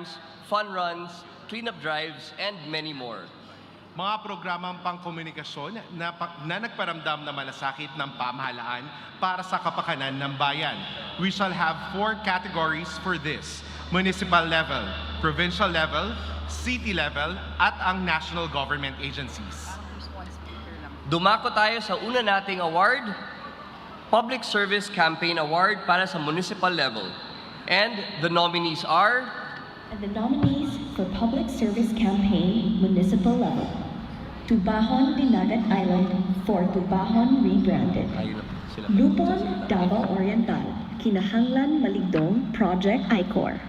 programs, fun runs, cleanup drives, and many more. Mga programang pangkomunikasyon na nagparamdam na malasakit ng pamahalaan para sa kapakanan ng bayan. We shall have 4 categories for this: municipal level, provincial level, city level, at ang national government agencies. Dumako tayo sa una nating award, Public Service Campaign Award para sa municipal level. And the nominees are... And the nominees for Public Service Campaign Municipal Level: Tubahon Dinagat Island for Tubahon Rebranded, Lupon Davao Oriental Kinahanglan Maligdong Project ICOR,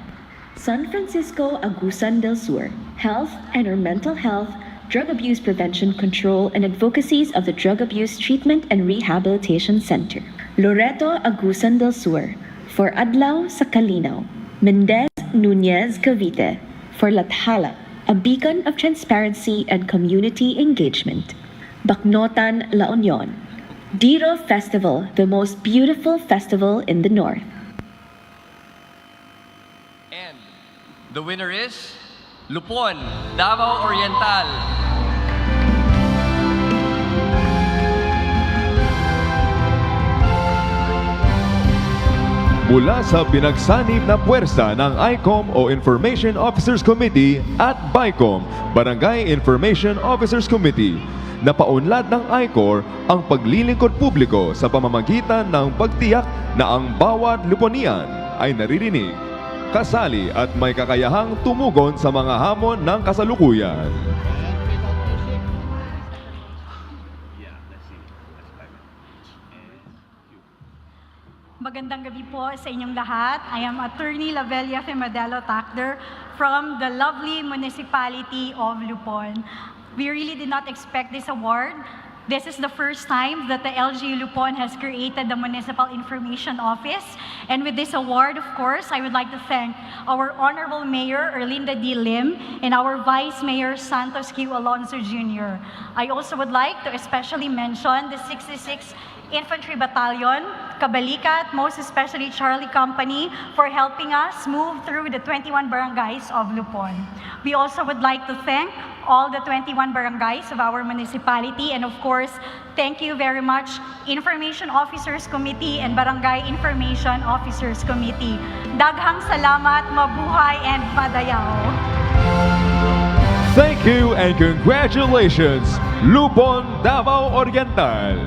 San Francisco Agusan del Sur Health and or Mental Health, Drug Abuse Prevention, Control, and Advocacies of the Drug Abuse Treatment and Rehabilitation Center, Loreto Agusan del Sur for Adlaw sa Kalinaw, Mendez Nunez Cavite for Lathala, a beacon of transparency and community engagement, Bacnotan, La Union, Diro Festival, the most beautiful festival in the north. And the winner is Lupon, Davao Oriental. Mula sa pinagsanib na puwersa ng ICOM o Information Officers Committee at BICOM, Barangay Information Officers Committee, napaunlad ng ICOR ang paglilingkod publiko sa pamamagitan ng pagtiyak na ang bawat Luponian ay naririnig, kasali at may kakayahang tumugon sa mga hamon ng kasalukuyan. Magandang gabi po sa inyong lahat. I am Attorney Lavelia Femadelo Tacder from the lovely municipality of Lupon. We really did not expect this award. This is the first time that the LGU Lupon has created the Municipal Information Office. And with this award, of course, I would like to thank our Honorable Mayor, Erlinda D. Lim, and our Vice Mayor, Santos Q. Alonso Jr. I also would like to especially mention the 66th Infantry Battalion, Kabalikat, most especially Charlie Company, for helping us move through the 21 barangays of Lupon. We also would like to thank all the 21 barangays of our municipality, and of course, thank you very much, Information Officers Committee and Barangay Information Officers Committee. Daghang salamat, mabuhay, and padayaw. Thank you and congratulations, Lupon, Davao Oriental.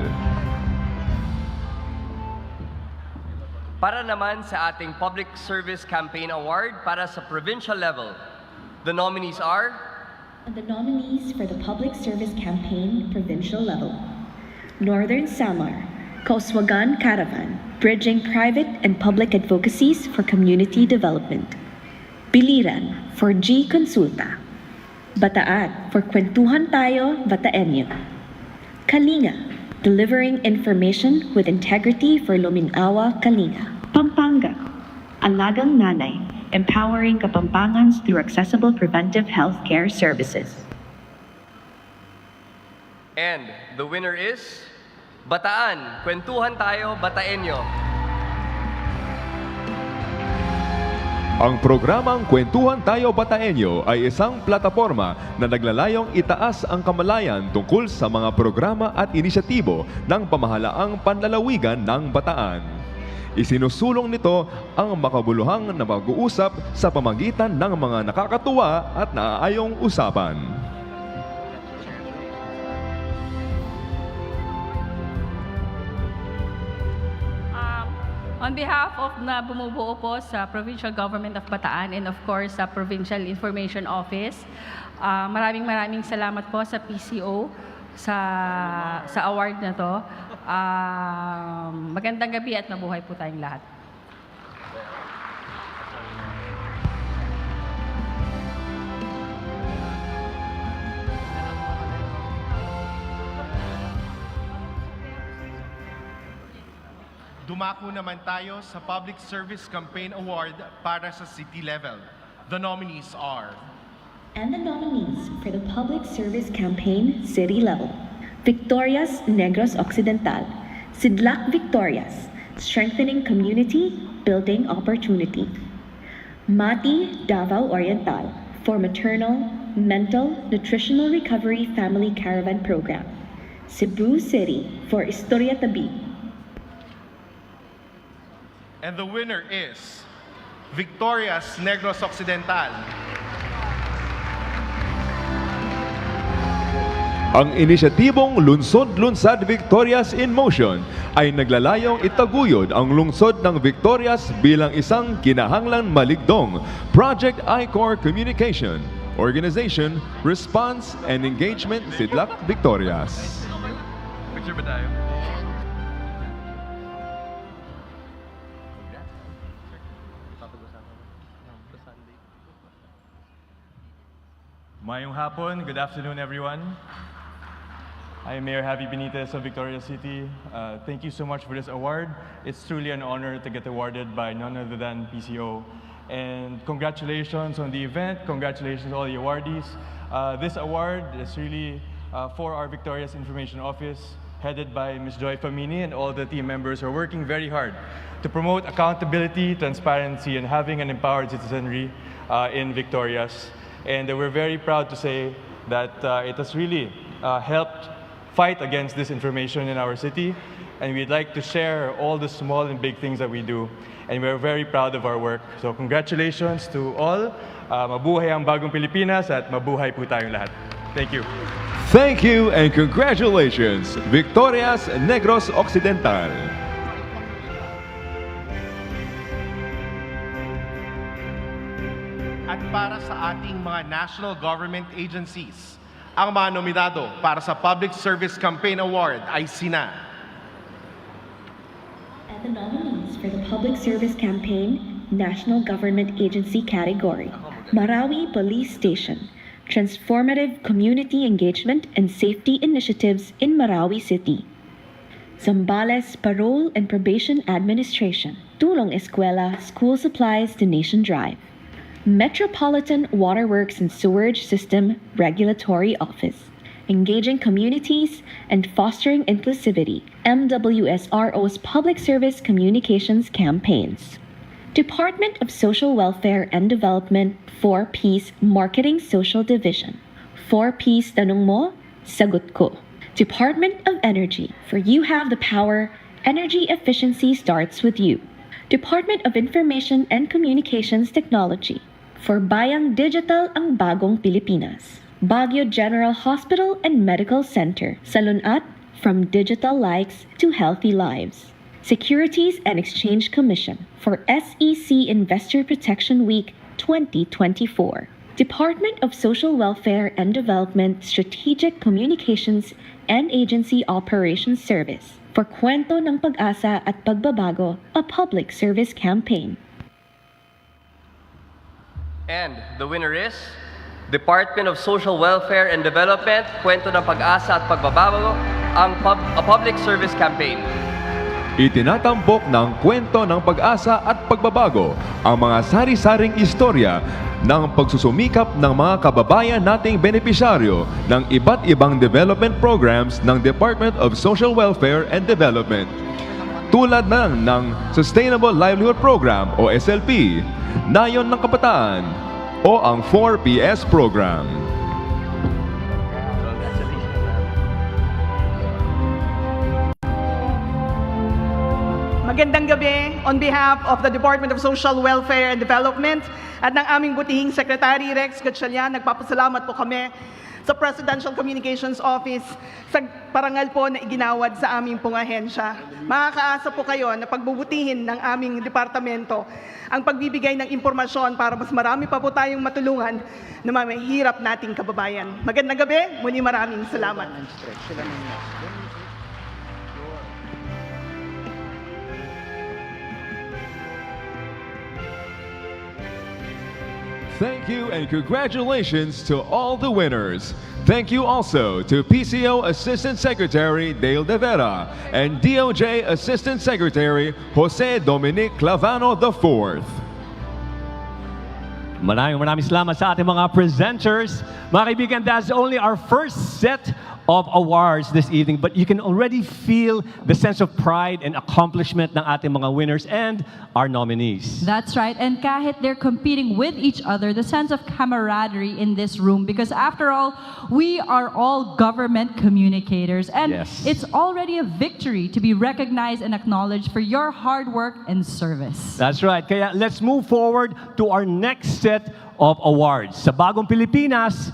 Para naman sa ating Public Service Campaign Award para sa provincial level, the nominees are... And the nominees for the Public Service Campaign Provincial Level: Northern Samar, Kauswagan Caravan, bridging private and public advocacies for community development; Biliran for G Consulta; Bataan for Kwentuhan Tayo Bataenyo; Kalinga, delivering information with integrity for Luminawa Kalinga; Pampanga, Alagang Nanay, empowering Kapampangans through accessible preventive health care services. And the winner is Bataan, Kwentuhan Tayo Bataenyo. Ang programang Kwentuhan Tayo Bataenyo ay isang plataporma na naglalayong itaas ang kamalayan tungkol sa mga programa at inisyatibo ng pamahalaang panlalawigan ng Bataan. Isinusulong nito ang makabuluhang na pag-uusap sa pamagitan ng mga nakakatuwa at naaayong usapan. On behalf of na bumubuo po sa Provincial Government of Bataan and of course sa Provincial Information Office, maraming salamat po sa PCO sa award na to. Magandang gabi at mabuhay po tayong lahat. Dumako naman tayo sa Public Service Campaign Award para sa city level. The nominees are... And the nominees for the Public Service Campaign City Level: Victorias Negros Occidental, Sidlak Victorias, strengthening community, building opportunity; Mati, Davao Oriental for Maternal, Mental, Nutritional Recovery Family Caravan Program. Cebu City for Historia Tabi. And the winner is Victorias Negros Occidental. Ang inisyatibong Lunsod-Lunsad Victorias in Motion ay naglalayong itaguyod ang lungsod ng Victorias bilang isang kinahanglan maligdong Project I-Core Communication, Organization, Response, and Engagement Sidlak Victorias. Picture ba tayo? Mayong hapon, good afternoon everyone. I'm Mayor Javi Benitez of Victoria City. Thank you so much for this award. It's truly an honor to get awarded by none other than PCO. And congratulations on the event, congratulations to all the awardees. This award is really for our Victoria's Information Office, headed by Ms. Joy Famini, and all the team members are working very hard to promote accountability, transparency, and having an empowered citizenry in Victoria's. And we're very proud to say that it has really helped fight against disinformation in our city. And we'd like to share all the small and big things that we do. And we're very proud of our work. So congratulations to all. Mabuhay ang bagong Pilipinas at mabuhay po tayong lahat. Thank you. Thank you and congratulations, Victorias Negros Occidental. At para sa ating mga national government agencies, ang mga nominado para sa Public Service Campaign Award ay sina And the nominees for the Public Service Campaign National Government Agency category: Marawi Police Station, Transformative Community Engagement and Safety Initiatives in Marawi City. Zambales Parole and Probation Administration, Tulong Eskwela School Supplies Donation Drive. Metropolitan Waterworks and Sewerage System Regulatory Office, engaging communities and fostering inclusivity, MWSRO's Public Service Communications Campaigns. Department of Social Welfare and Development 4Ps Marketing Social Division. 4Ps Tanong Mo, Sagot Ko. Department of Energy, for you have the power, energy efficiency starts with you. Department of Information and Communications Technology, for Bayang Digital ang Bagong Pilipinas. Baguio General Hospital and Medical Center, Salunat, from digital likes to healthy lives. Securities and Exchange Commission, for SEC Investor Protection Week 2024. Department of Social Welfare and Development Strategic Communications and Agency Operations Service, for Kwento ng Pag-asa at Pagbabago, a public service campaign. And the winner is Department of Social Welfare and Development, Kwento ng Pag-asa at Pagbabago, a public service campaign. Itinatampok ng Kwento ng Pag-asa at Pagbabago ang mga sari-saring istorya ng pagsusumikap ng mga kababayan nating benepisyaryo ng iba't ibang development programs ng Department of Social Welfare and Development. Tulad ng Sustainable Livelihood Program o SLP, Ngayon ng Kabataan o ang 4PS Program. Magandang gabi on behalf of the Department of Social Welfare and Development at ng aming butihing Secretary Rex Gatchalian. Nagpapasalamat po kami sa Presidential Communications Office sa parangal po na iginawad sa aming pong ahensya. Makakaasa po kayo na pagbubutihin ng aming departamento ang pagbibigay ng impormasyon para mas marami pa po tayong matulungan na mahihirap nating kababayan. Magandang gabi, muli maraming salamat. Thank you and congratulations to all the winners. Thank you also to PCO Assistant Secretary Dale De Vera and DOJ Assistant Secretary Jose Dominic Clavano IV. Maraming salamat sa ating mga presenters. Mga kaibigan, that's only our first set of awards this evening, but you can already feel the sense of pride and accomplishment ng ating mga winners and our nominees. That's right. And kahit they're competing with each other, the sense of camaraderie in this room, because after all, we are all government communicators. And Yes. it's already a victory to be recognized and acknowledged for your hard work and service. That's right. Kaya let's move forward to our next set of awards. Sa Bagong Pilipinas,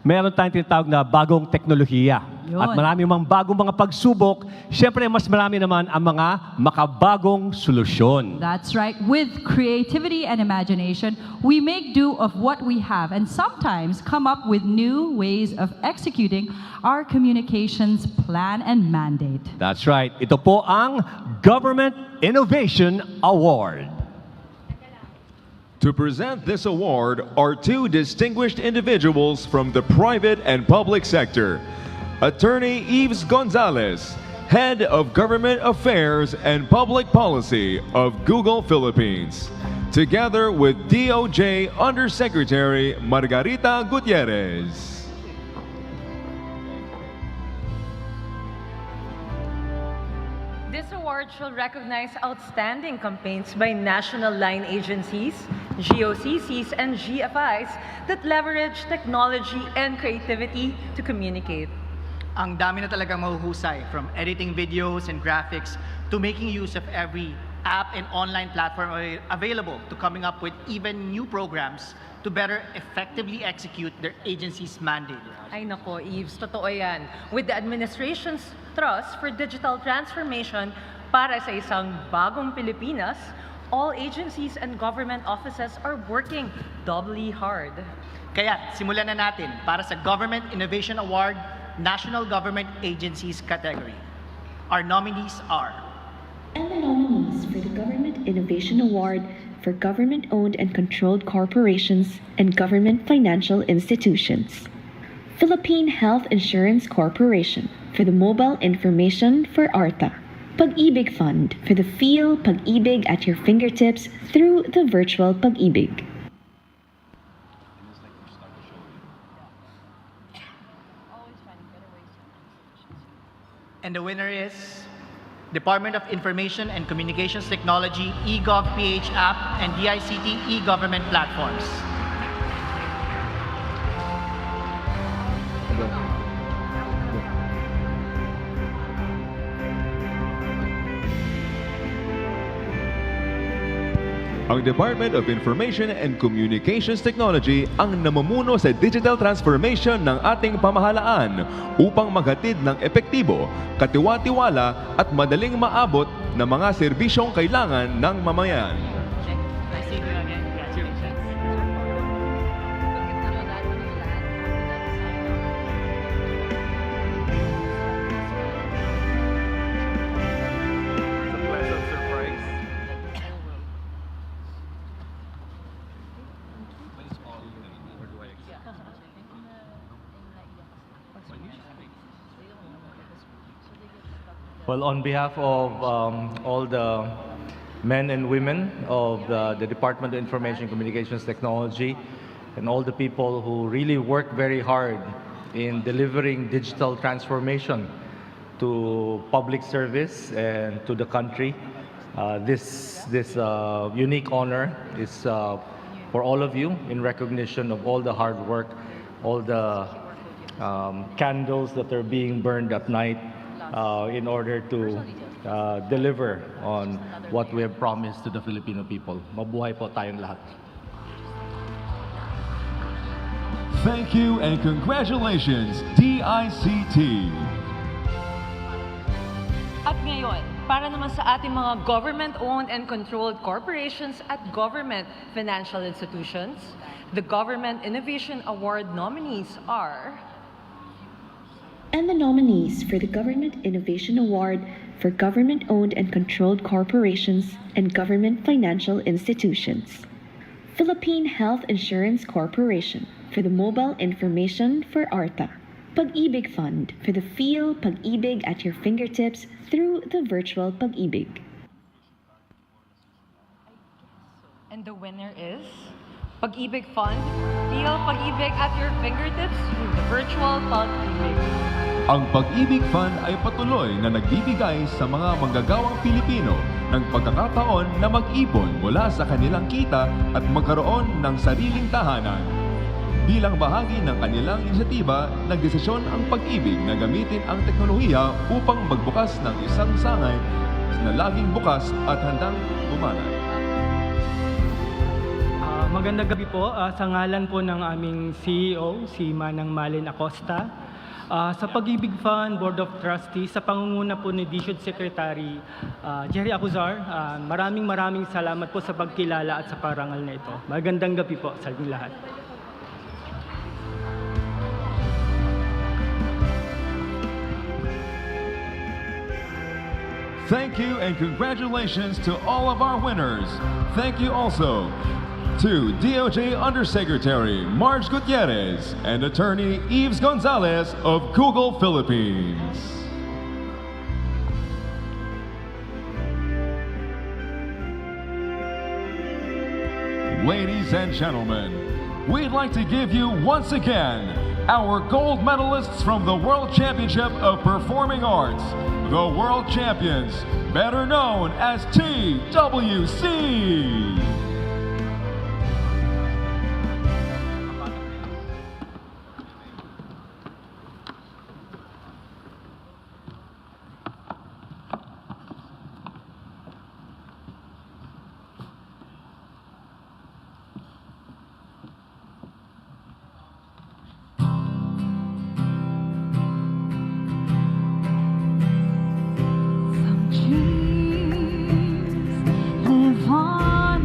meron tayong tinatawag na bagong teknolohiya. Yun. At marami mang bagong mga pagsubok, syempre mas marami naman ang mga makabagong solusyon. That's right. With creativity and imagination, we make do of what we have and sometimes come up with new ways of executing our communications plan and mandate. That's right. Ito po ang Government Innovation Award. To present this award are two distinguished individuals from the private and public sector. Attorney Yves Gonzalez, Head of Government Affairs and Public Policy of Google Philippines, together with DOJ Undersecretary Margarita Gutierrez. This award shall recognize outstanding campaigns by national line agencies, GOCCs, and GFIs that leverage technology and creativity to communicate. Ang dami na talagang mahuhusay, from editing videos and graphics to making use of every app and online platform available to coming up with even new programs to better effectively execute their agency's mandate. Ay nako, Yves, totoo yan. With the administration's thrust for digital transformation para sa isang bagong Pilipinas, all agencies and government offices are working doubly hard. Kaya simulan na natin para sa Government Innovation Award National Government Agencies category. Our nominees are And the nominees for the Government Innovation Award for government-owned and controlled corporations and government financial institutions. Philippine Health Insurance Corporation for the mobile information for ARTA. Pag-ibig Fund for the Feel Pag-ibig at your fingertips through the virtual Pag-ibig. And the winner is Department of Information and Communications Technology eGovPH app and DICT e-government platforms. Ang Department of Information and Communications Technology ang namumuno sa digital transformation ng ating pamahalaan upang maghatid ng epektibo, katiwa-tiwala at madaling maabot na mga serbisyong kailangan ng mamayan. Nice seeing you again. Congratulations. It's a pleasant surprise. Well, on behalf of all the men and women of the Department of Information and Communications Technology and all the people who really work very hard in delivering digital transformation to public service and to the country, this unique honor is for all of you in recognition of all the hard work, all the candles that are being burned at night in order to deliver on what we have promised to the Filipino people. Mabuhay po tayong lahat. Thank you and congratulations, DICT. At ngayon, para naman sa ating mga government-owned and controlled corporations at government financial institutions, the Government Innovation Award nominees are And the nominees for the Government Innovation Award for government-owned and controlled corporations and government financial institutions. Philippine Health Insurance Corporation for the mobile information for ARTA. Pag-ibig Fund for the Feel Pag-ibig at your fingertips through the virtual Pag-ibig. And the winner is Pag-ibig Fund. Feel Pag-ibig at your fingertips through the virtual Pag-ibig. Ang Pag-ibig Fund ay patuloy na nagbibigay sa mga manggagawang Pilipino ng pagkakataon na mag-ipon mula sa kanilang kita at magkaroon ng sariling tahanan. Bilang bahagi ng kanilang inisyatiba, nagdesisyon ang Pag-ibig na gamitin ang teknolohiya upang magbukas ng isang sangay na laging bukas at handang bumanay. Magandang gabi po. Sa ngalan po ng aming CEO, si Manang Malin Acosta. Sa Pag-ibig Fund Board of Trustees, sa pangunguna po ni District Secretary Jerry Acuzar, maraming salamat po sa pagkilala at sa parangal na ito. Magandang gabi po sa inyong lahat. Thank you and congratulations to all of our winners. Thank you also to DOJ Undersecretary Marge Gutierrez and Attorney Yves Gonzalez of Google Philippines. Ladies and gentlemen, we'd like to give you once again our gold medalists from the World Championship of Performing Arts, the World Champions, better known as TWC. Live on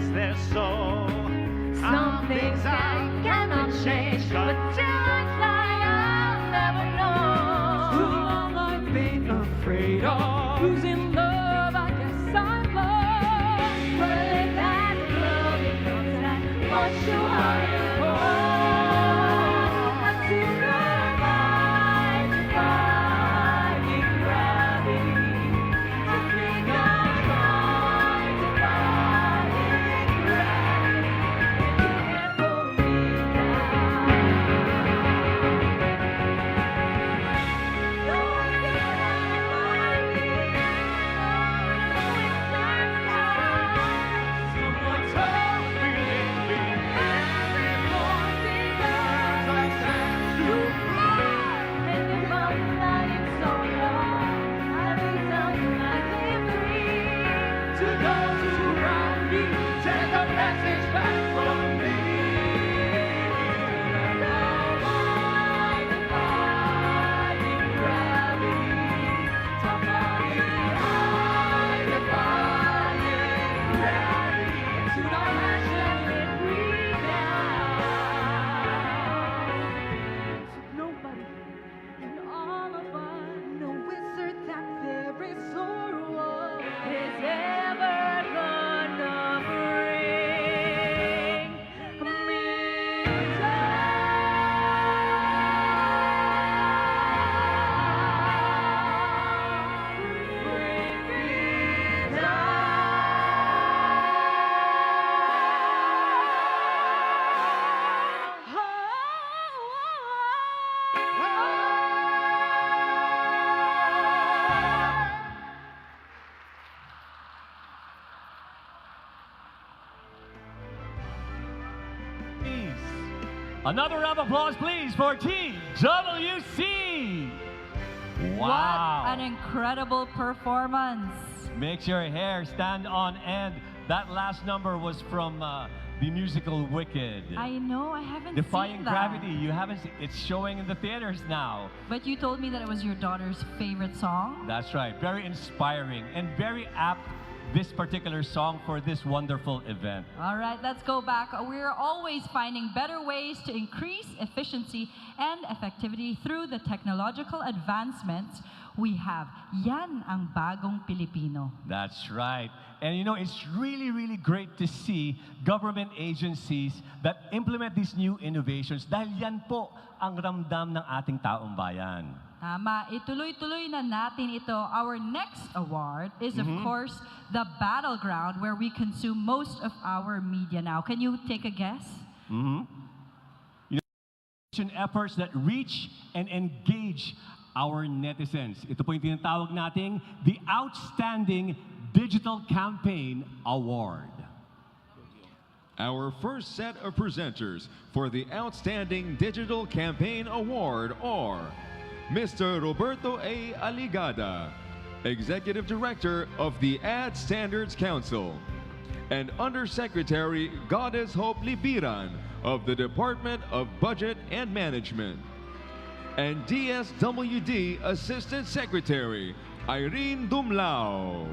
is there so? Some things I cannot change, but just like I'll never know. Too long I've been afraid of losing love. I guess I'm lost. But if that love becomes that much too hard to hold, I'm too survive, defying gravity. To think I'm trying to fight gravity. Another round of applause, please, for TWC. Wow. What an incredible performance. Makes your hair stand on end. That last number was from the musical Wicked. I know, I haven't Defying seen that. Gravity. You haven't. It's showing in the theaters now. But you told me that it was your daughter's favorite song. That's right. Very inspiring and very apt, this particular song for this wonderful event. All right, let's go back. We're always finding better ways to increase efficiency and effectivity through the technological advancements we have. Yan ang bagong Pilipino. That's right. And you know, it's really, really great to see government agencies that implement these new innovations dahil yan po ang ramdam ng ating taong bayan. Tama. Ituloy-tuloy na natin ito. Our next award is, of course, the battleground where we consume most of our media now. Can you take a guess? You know, efforts that reach and engage our netizens. Ito po yung tinatawag nating the Outstanding Digital Campaign Award. Our first set of presenters for the Outstanding Digital Campaign Award are Mr. Roberto A. Aligada, Executive Director of the Ad Standards Council, and Undersecretary Goddess Hope Libiran of the Department of Budget and Management, and DSWD Assistant Secretary Irene Dumlao.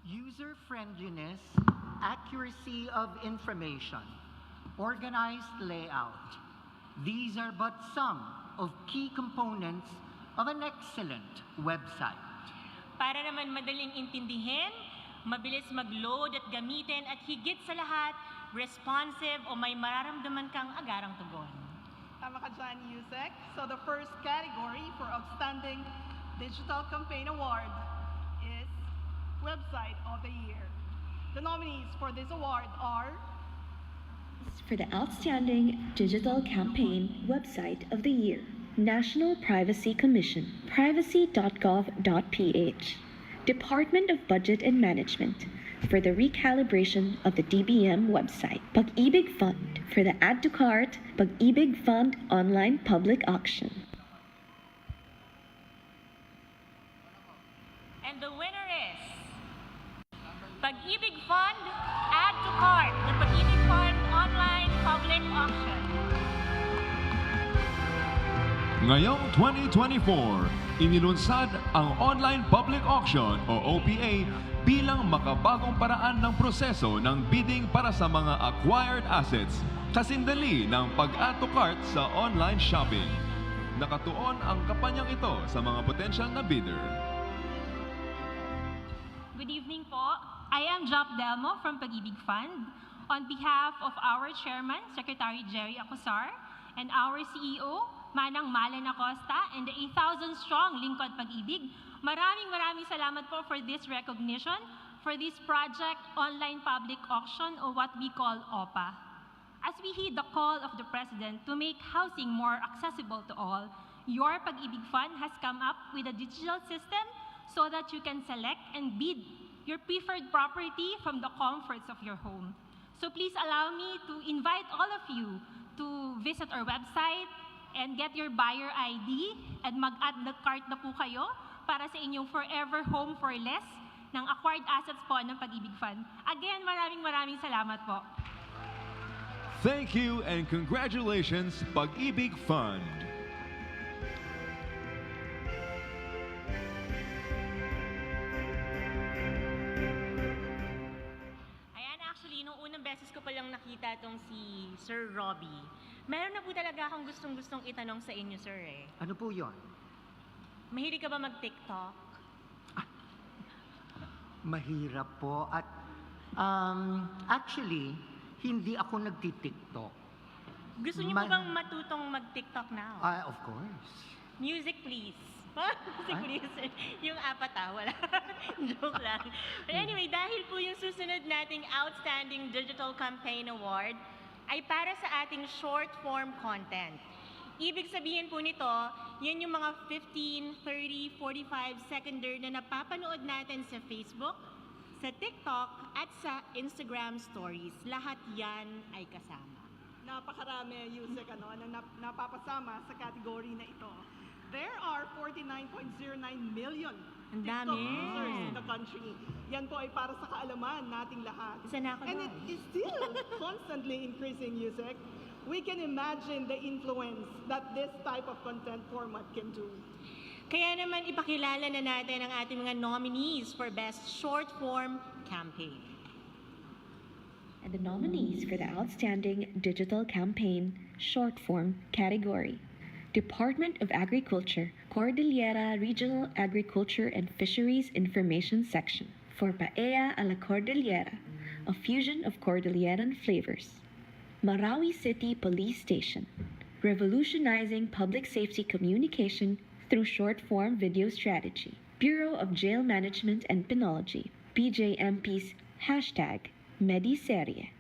User-friendliness, accuracy of information, organized layout. These are but some of key components of an excellent website. Para naman madaling intindihin, mabilis mag-load at gamitin at higit sa lahat, responsive o may mararamdaman kang agarang tugon. Tama ka dyan, Yusek. So the first category for Outstanding Digital Campaign Award is Website of the Year. The nominees for this award are For the Outstanding Digital Campaign Website of the Year, National Privacy Commission, privacy.gov.ph, Department of Budget and Management, for the recalibration of the DBM website, Pag-ibig Fund, for the Add to Cart, Pag-ibig Fund online public auction. And the winner is Pag-ibig Fund, Add to Cart, the Pag-ibig Fund online public auction. Ngayong 2024, inilunsad ang Online Public Auction o OPA bilang makabagong paraan ng proseso ng bidding para sa mga acquired assets, kasindali ng pag-add to cart sa online shopping. Nakatuon ang kampanyang ito sa mga potensyal na bidder. Good evening po. I am Jop Delmo from Pag-ibig Fund. On behalf of our Chairman, Secretary Jerry Acosar, and our CEO, Manang Malen Acosta, and the 8,000-strong Lingkod Pag-ibig, maraming salamat po for this recognition for this project Online Public Auction or what we call OPA. As we heed the call of the President to make housing more accessible to all, your Pag-ibig Fund has come up with a digital system so that you can select and bid your preferred property from the comforts of your home. So please allow me to invite all of you to visit our website and get your buyer ID and mag-add the cart na po kayo para sa inyong forever home for less ng acquired assets po ng Pag-ibig Fund. Again, maraming salamat po. Thank you and congratulations, Pag-ibig Fund. Ayan, actually, nung unang beses ko palang nakita itong si Sir Robbie, meron na po talaga akong gustong itanong sa inyo, sir eh. Ano po yon? Mahilig ka ba mag-TikTok? Mahirap po at actually, hindi ako nagti-TikTok. Gusto niyo po bang matutong mag-TikTok now? Of course. Music please. Music please. Yung apat wala. Joke lang. But anyway, dahil po yung susunod nating Outstanding Digital Campaign Award ay para sa ating short form content. Ibig sabihin po nito, yan yung mga 15, 30, 45 seconder na napapanood natin sa Facebook, sa TikTok, at sa Instagram stories. Lahat yan ay kasama. Napakarami, Yusek, na napapasama sa category na ito. There are 49.09 million TikTok users in the country. Yan po ay para sa kaalaman nating lahat. And it is still constantly increasing, Yusek. We can imagine the influence that this type of content format can do. Kaya naman ipakilala na natin ang ating mga nominees for Best Short Form Campaign. And the nominees for the Outstanding Digital Campaign Short Form category: Department of Agriculture, Cordillera Regional Agriculture and Fisheries Information Section for Paella a la Cordillera, a fusion of Cordilleran flavors. Marawi City Police Station, revolutionizing public safety communication through short-form video strategy. Bureau of Jail Management and Penology, BJMP's #Mediserie.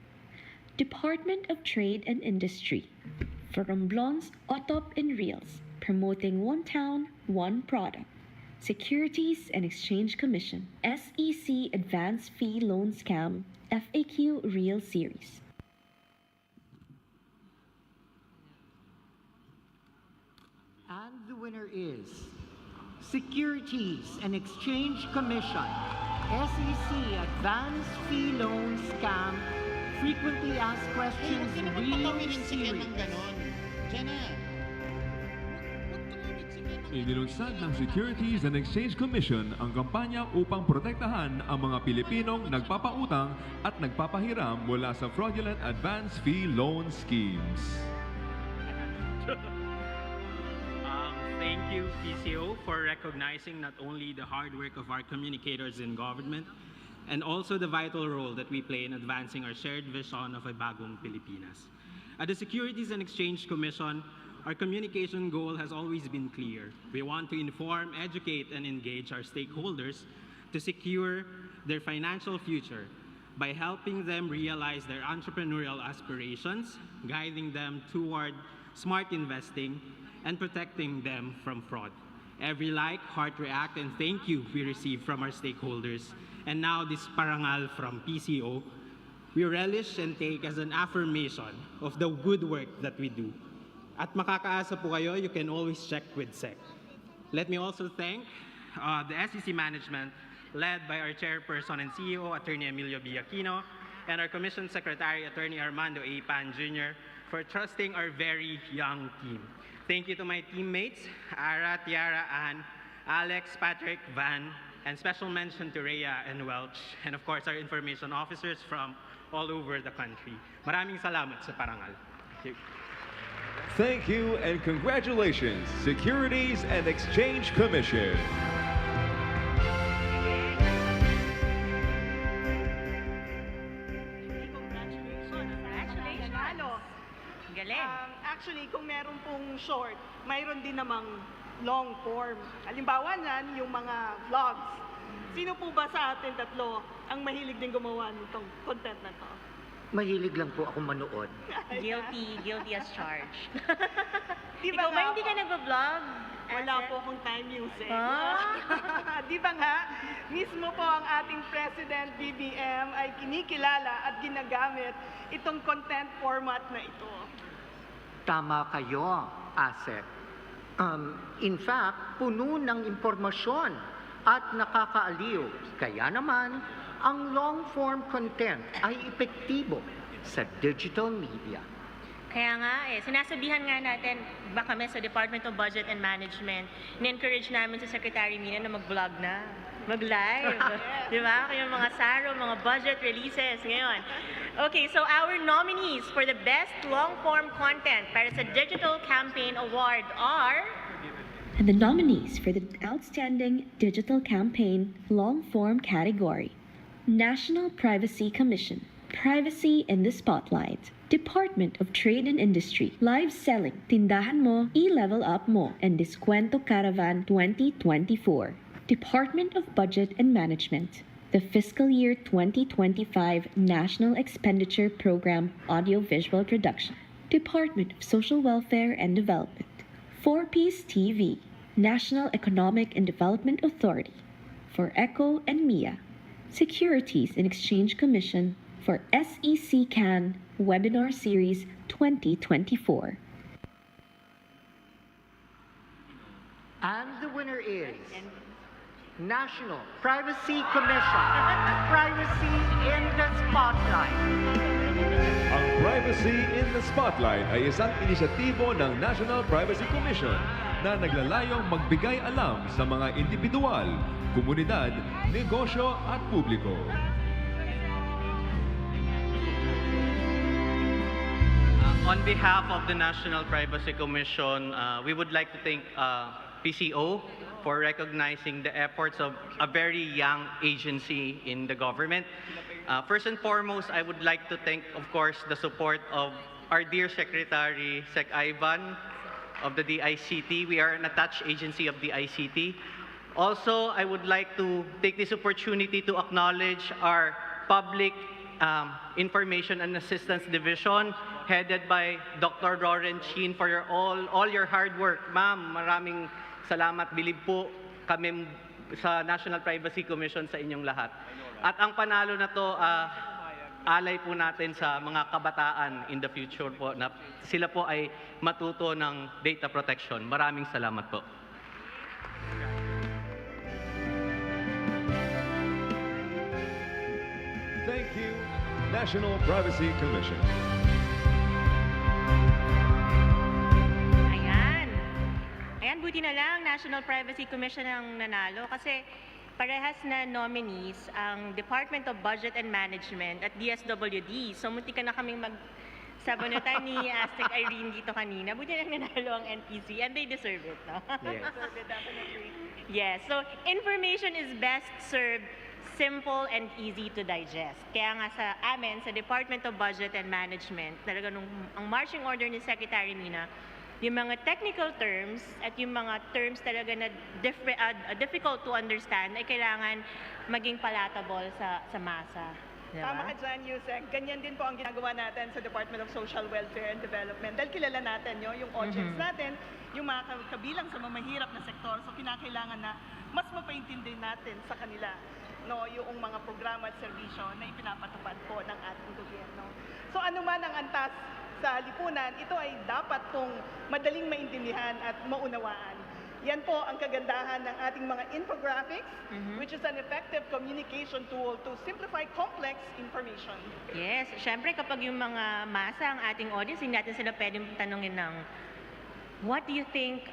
Department of Trade and Industry, Romblon's Otop and Reels, promoting one town, one product. Securities and Exchange Commission, SEC Advance Fee Loan Scam, FAQ Reel Series. And the winner is Securities and Exchange Commission, SEC Advanced Fee Loan Scam, Frequently Asked Questions Reel Series. Inilunsad ng Securities and Exchange Commission ang kampanya upang protektahan ang mga Pilipinong nagpapautang at nagpapahiram mula sa fraudulent advance fee loan schemes. Thank you, PCO, for recognizing not only the hard work of our communicators in government, and also the vital role that we play in advancing our shared vision of a Bagong Pilipinas. At the Securities and Exchange Commission, our communication goal has always been clear. We want to inform, educate, and engage our stakeholders to secure their financial future by helping them realize their entrepreneurial aspirations, guiding them toward smart investing, and protecting them from fraud. Every like, heart react, and thank you we receive from our stakeholders, and now this parangal from PCO, we relish and take as an affirmation of the good work that we do. At makakaasa po kayo, you can always check with SEC. Let me also thank the SEC management, led by our chairperson and CEO, Attorney Emilio Biaquino, and our Commission Secretary, Attorney Armando A. Pan Jr., for trusting our very young team. Thank you to my teammates, Ara, Tiara, Ann, Alex, Patrick, Van, and special mention to Rhea and Welch, and of course our information officers from all over the country. Maraming salamat sa Parangal. Thank you. Thank you and congratulations, Securities and Exchange Commission. Galing. Actually, kung meron pong short, mayroon din namang long form. Halimbawa niyan, yung mga vlogs. Sino po ba sa atin tatlo ang mahilig din gumawa nitong content na to? Mahilig lang po ako manood. Guilty as charged. Di ba Ikaw ba hindi ka nag-vlog? Wala po akong time music. Ah? Di ba nga, mismo po ang ating President BBM ay kinikilala at ginagamit itong content format na ito. Tama kayo, Asek. In fact, puno ng impormasyon at nakakaaliw. Kaya naman, ang long-form content ay epektibo sa digital media. Kaya nga sinasabihan nga natin, ba kami sa Department of Budget and Management, in-encourage namin sa Secretary Mina na mag-vlog na, mag-live. Di ba? Yung mga SARO, mga budget releases ngayon. Okay, so our nominees for the best long-form content para sa Digital Campaign Award are... And the nominees for the Outstanding Digital Campaign Long-Form category: National Privacy Commission, Privacy in the Spotlight, Department of Trade and Industry, Live Selling, Tindahan Mo, I-Level Up Mo, and Descuento Caravan 2024. Department of Budget and Management, the Fiscal Year 2025 National Expenditure Program Audiovisual Production, Department of Social Welfare and Development, 4Piece TV, National Economic and Development Authority, for ECHO and MIA, Securities and Exchange Commission, for SEC CAN Webinar Series 2024. And the winner is National Privacy Commission, Privacy in the Spotlight. Ang Privacy in the Spotlight ay isang inisyatibo ng National Privacy Commission na naglalayong magbigay alam sa mga individual, komunidad, negosyo at publiko. On behalf of the National Privacy Commission, we would like to thank PCO for recognizing the efforts of a very young agency in the government. First and foremost, I would like to thank, of course, the support of our dear Secretary, Sec Ivan of the DICT. We are an attached agency of the ICT. Also, I would like to take this opportunity to acknowledge our Public Information and Assistance Division, headed by Dr. Roren Chin, for all your hard work. Ma'am, maraming salamat. Bilib po kami sa National Privacy Commission sa inyong lahat. At ang panalo na to, alay po natin sa mga kabataan in the future po, na sila po ay matuto ng data protection. Maraming salamat po. Thank you, National Privacy Commission. Ayan, buti na lang National Privacy Commission ang nanalo kasi parehas na nominees ang Department of Budget and Management at DSWD. So munti ka na kaming sabonetan ni Aztec Irene dito kanina. Buti na lang nanalo ang NPC and they deserve it, no? Yes. Yes, so information is best served simple and easy to digest. Kaya nga sa amin, sa Department of Budget and Management, talaga ang marching order ni Secretary Mina, yung mga technical terms at yung mga terms talaga na difficult to understand ay kailangan maging palatable sa masa. Diba? Tama ka dyan, Yusek. Ganyan din po ang ginagawa natin sa Department of Social Welfare and Development. Dahil kilala natin yung audience natin, yung mga kabilang sa mamahirap na sektor. So kinakailangan na mas mapaintindi natin sa kanila yung mga programa at serbisyo na ipinapatupad po ng ating gobyerno. So ano man ang antas sa lipunan, ito ay dapat pong madaling maintindihan at maunawaan. Yan po ang kagandahan ng ating mga infographics, which is an effective communication tool to simplify complex information. Yes, syempre kapag yung mga masa ang ating audience, hindi natin sila pwedeng tanungin ng what do you think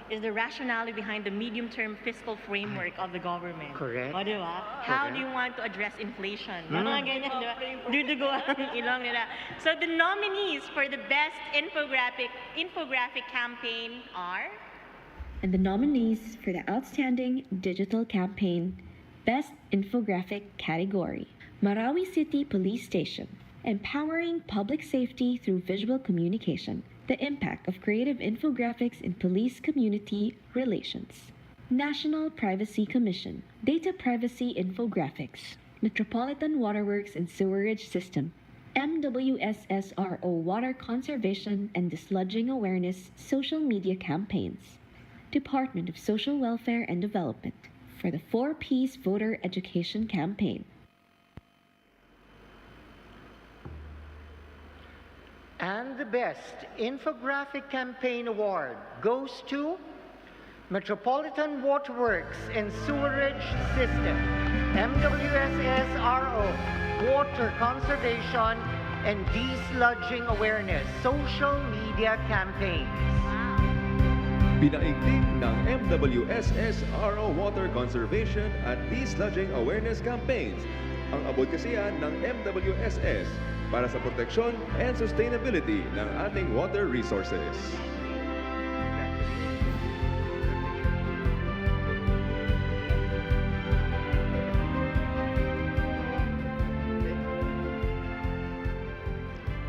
is the rationale behind the medium-term fiscal framework of the government? Correct. O, di ba? How do you want to address inflation? Mga ganyan, di ba? Dudugo ang ilong nila. So the nominees for the best infographic campaign are? And the nominees for the Outstanding Digital Campaign Best Infographic category: Marawi City Police Station, Empowering Public Safety Through Visual Communication, the Impact of Creative Infographics in Police-Community Relations. National Privacy Commission, Data Privacy Infographics, Metropolitan Waterworks and Sewerage System, MWSSRO Water Conservation and Dislodging Awareness Social Media Campaigns, Department of Social Welfare and Development for the 4Ps Voter Education Campaign. And the Best Infographic Campaign Award goes to Metropolitan Waterworks and Sewerage System, MWSSRO, Water Conservation and Desludging Awareness Social Media Campaigns. Pinaigting ng MWSSRO Water Conservation at Desludging Awareness Campaigns ang advokasya ng MWSS para sa proteksyon and sustainability ng ating water resources.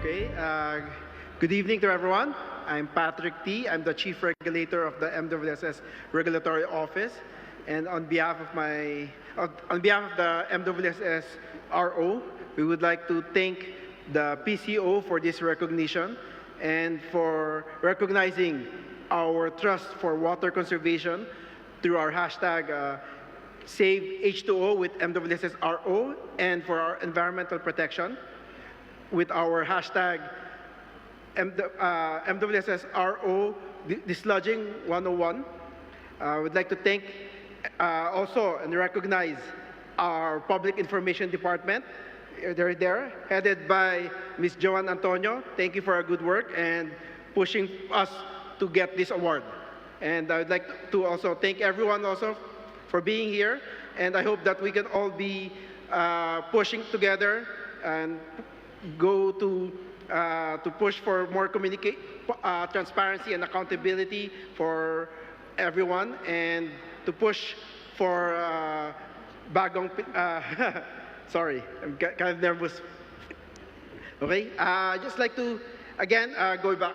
Okay, good evening to everyone. I'm Patrick T. I'm the Chief Regulator of the MWSS Regulatory Office. And on behalf of the MWSS RO, we would like to thank the PCO for this recognition and for recognizing our trust for water conservation through our hashtag Save H2O with MWSS RO, and for our environmental protection with our hashtag MWSS RO Dislodging 101. I would like to thank also and recognize our Public Information Department. They're there, headed by Ms. Joan Antonio. Thank you for our good work and pushing us to get this award. And I would like to also thank everyone also for being here. And I hope that we can all be pushing together and go to push for more transparency and accountability for everyone, and to push for Bagong. Sorry, I'm kind of nervous. Okay, just like to again go back,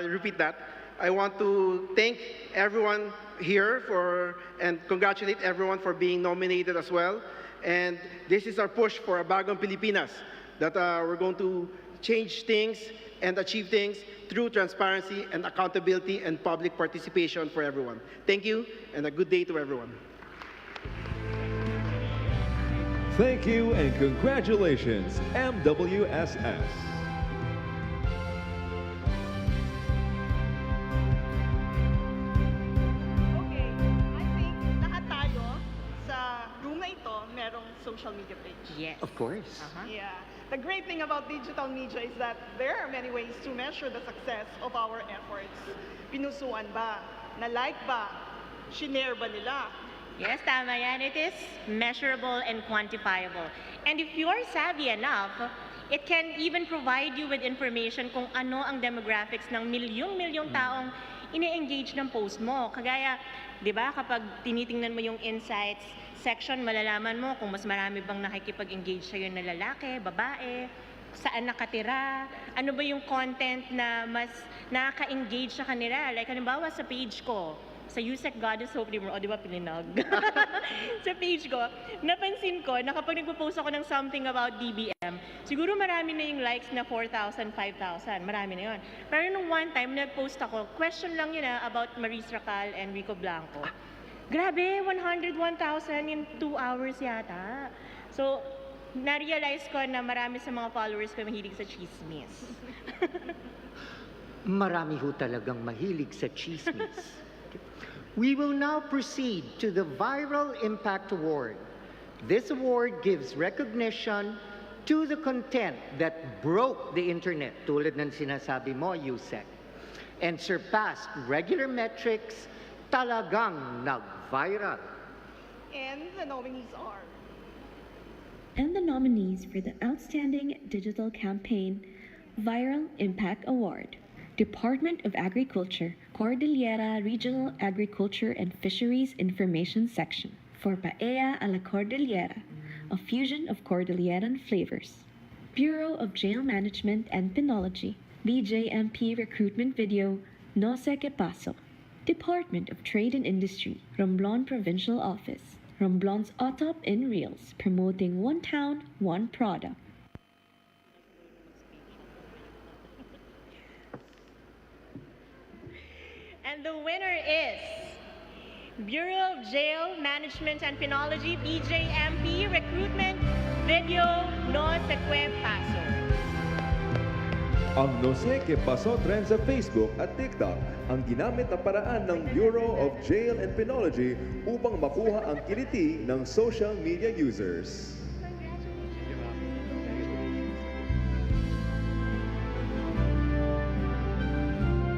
repeat that. I want to thank everyone here and congratulate everyone for being nominated as well. And this is our push for a Bagong Pilipinas, that we're going to change things and achieve things through transparency and accountability and public participation for everyone. Thank you, and a good day to everyone. Thank you and congratulations, MWSS. Okay, I think lahat tayo sa room na ito merong social media page. Yes. Of course. Yeah. The great thing about digital media is that there are many ways to measure the success of our efforts. Pinusuan ba? Na-like ba? Shinare ba nila? Yes, tama yan. It is measurable and quantifiable. And if you're savvy enough, it can even provide you with information kung ano ang demographics ng milyong-milyong taong ini-engage ng post mo. Kagaya, di ba, kapag tinitingnan mo yung insights section, malalaman mo kung mas marami bang nakikipag-engage sa'yo na lalaki, babae, saan nakatira, ano ba yung content na mas nakaka-engage sa kanila. Like, halimbawa sa page ko, sa USEC Goddess Hope Rimmer, o di ba pilinag? Sa page ko, napansin ko na kapag nagpo-post ako ng something about BBM, siguro marami na yung likes na 4,000, 5,000, marami na yun. Pero nung one time, nag-post ako, question lang yun about Maris Racal and Rico Blanco. Grabe, 101,000 in 2 hours yata. So, na-realize ko na marami sa mga followers ko mahilig sa chismis. Marami ho talagang mahilig sa chismis. We will now proceed to the Viral Impact Award. This award gives recognition to the content that broke the internet, tulad ng sinasabi mo, Yusek. and surpassed regular metrics, talagang nag-viral. And the nominees are... And the nominees for the Outstanding Digital Campaign Viral Impact Award, Department of Agriculture, Cordillera Regional Agriculture and Fisheries Information Section for Paella a la Cordillera, a fusion of Cordilleran flavors. Bureau of Jail Management and Penology, BJMP Recruitment Video, No Sé Qué Paso. Department of Trade and Industry, Romblon Provincial Office, Romblon's Autop in Reels, promoting one town, one product. And the winner is Bureau of Jail Management and Penology, BJMP Recruitment Video, No Sé Qué Paso. Ang No Sé Qué Paso trend sa Facebook at TikTok ang ginamit na paraan ng Bureau of Jail and Penology upang makuha ang kiliti ng social media users.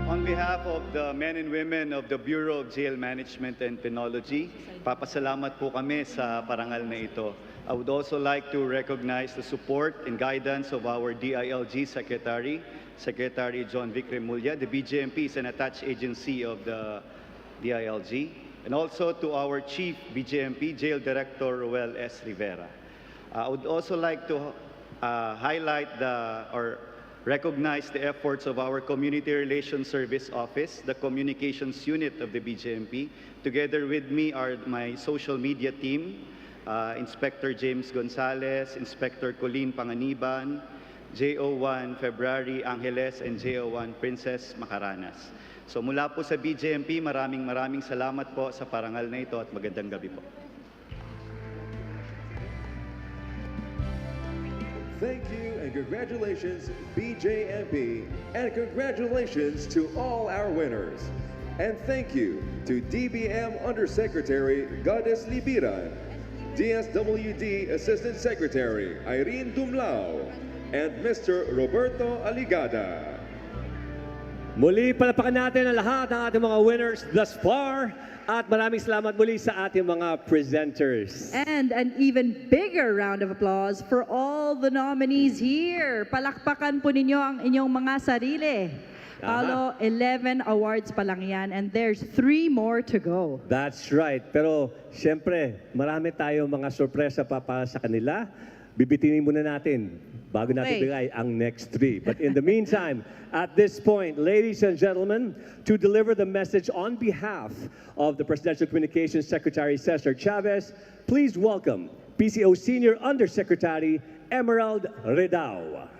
On behalf of the men and women of the Bureau of Jail Management and Penology, papasalamat po kami sa parangal na ito. I would also like to recognize the support and guidance of our DILG Secretary, Secretary John Vic Remulla. The BJMP is an attached agency of the DILG. And also to our Chief BJMP, Jail Director Roel S. Rivera. I would also like to highlight recognize the efforts of our Community Relations Service Office, the Communications Unit of the BJMP. Together with me are my social media team, Inspector James Gonzalez, Inspector Colleen Panganiban, JO1 February Angeles, and JO1 Princess Macaranas. So mula po sa BJMP, maraming salamat po sa parangal na ito at magandang gabi po. Thank you and congratulations, BJMP, and congratulations to all our winners. And thank you to DBM Undersecretary Goddess Libiran, DSWD Assistant Secretary Irene Dumlao, and Mr. Roberto Aligada. Muli, palapakan natin ang lahat ng ating mga winners thus far. At maraming salamat muli sa ating mga presenters. And an even bigger round of applause for all the nominees here. Palakpakan po ninyo ang inyong mga sarili. Palo, 11 awards pa lang yan, and there's 3 more to go. That's right. Pero siyempre, marami tayong mga sorpresa pa para sa kanila. Bibitinin muna natin bago natin bigay ang next 3. But in the meantime, at this point, ladies and gentlemen, to deliver the message on behalf of the Presidential Communications Secretary Cesar Chavez, please welcome PCO Senior Undersecretary Emerald Redao.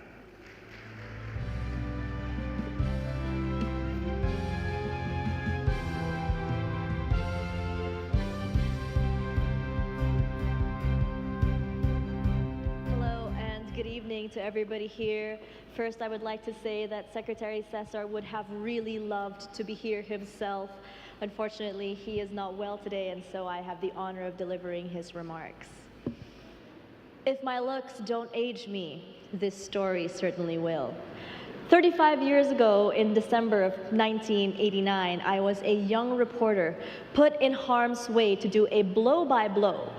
Good evening to everybody here. First, I would like to say that Secretary Cesar would have really loved to be here himself. Unfortunately, he is not well today, and so I have the honor of delivering his remarks. If my looks don't age me, this story certainly will. 35 years ago, in December of 1989, I was a young reporter put in harm's way to do a blow-by-blow,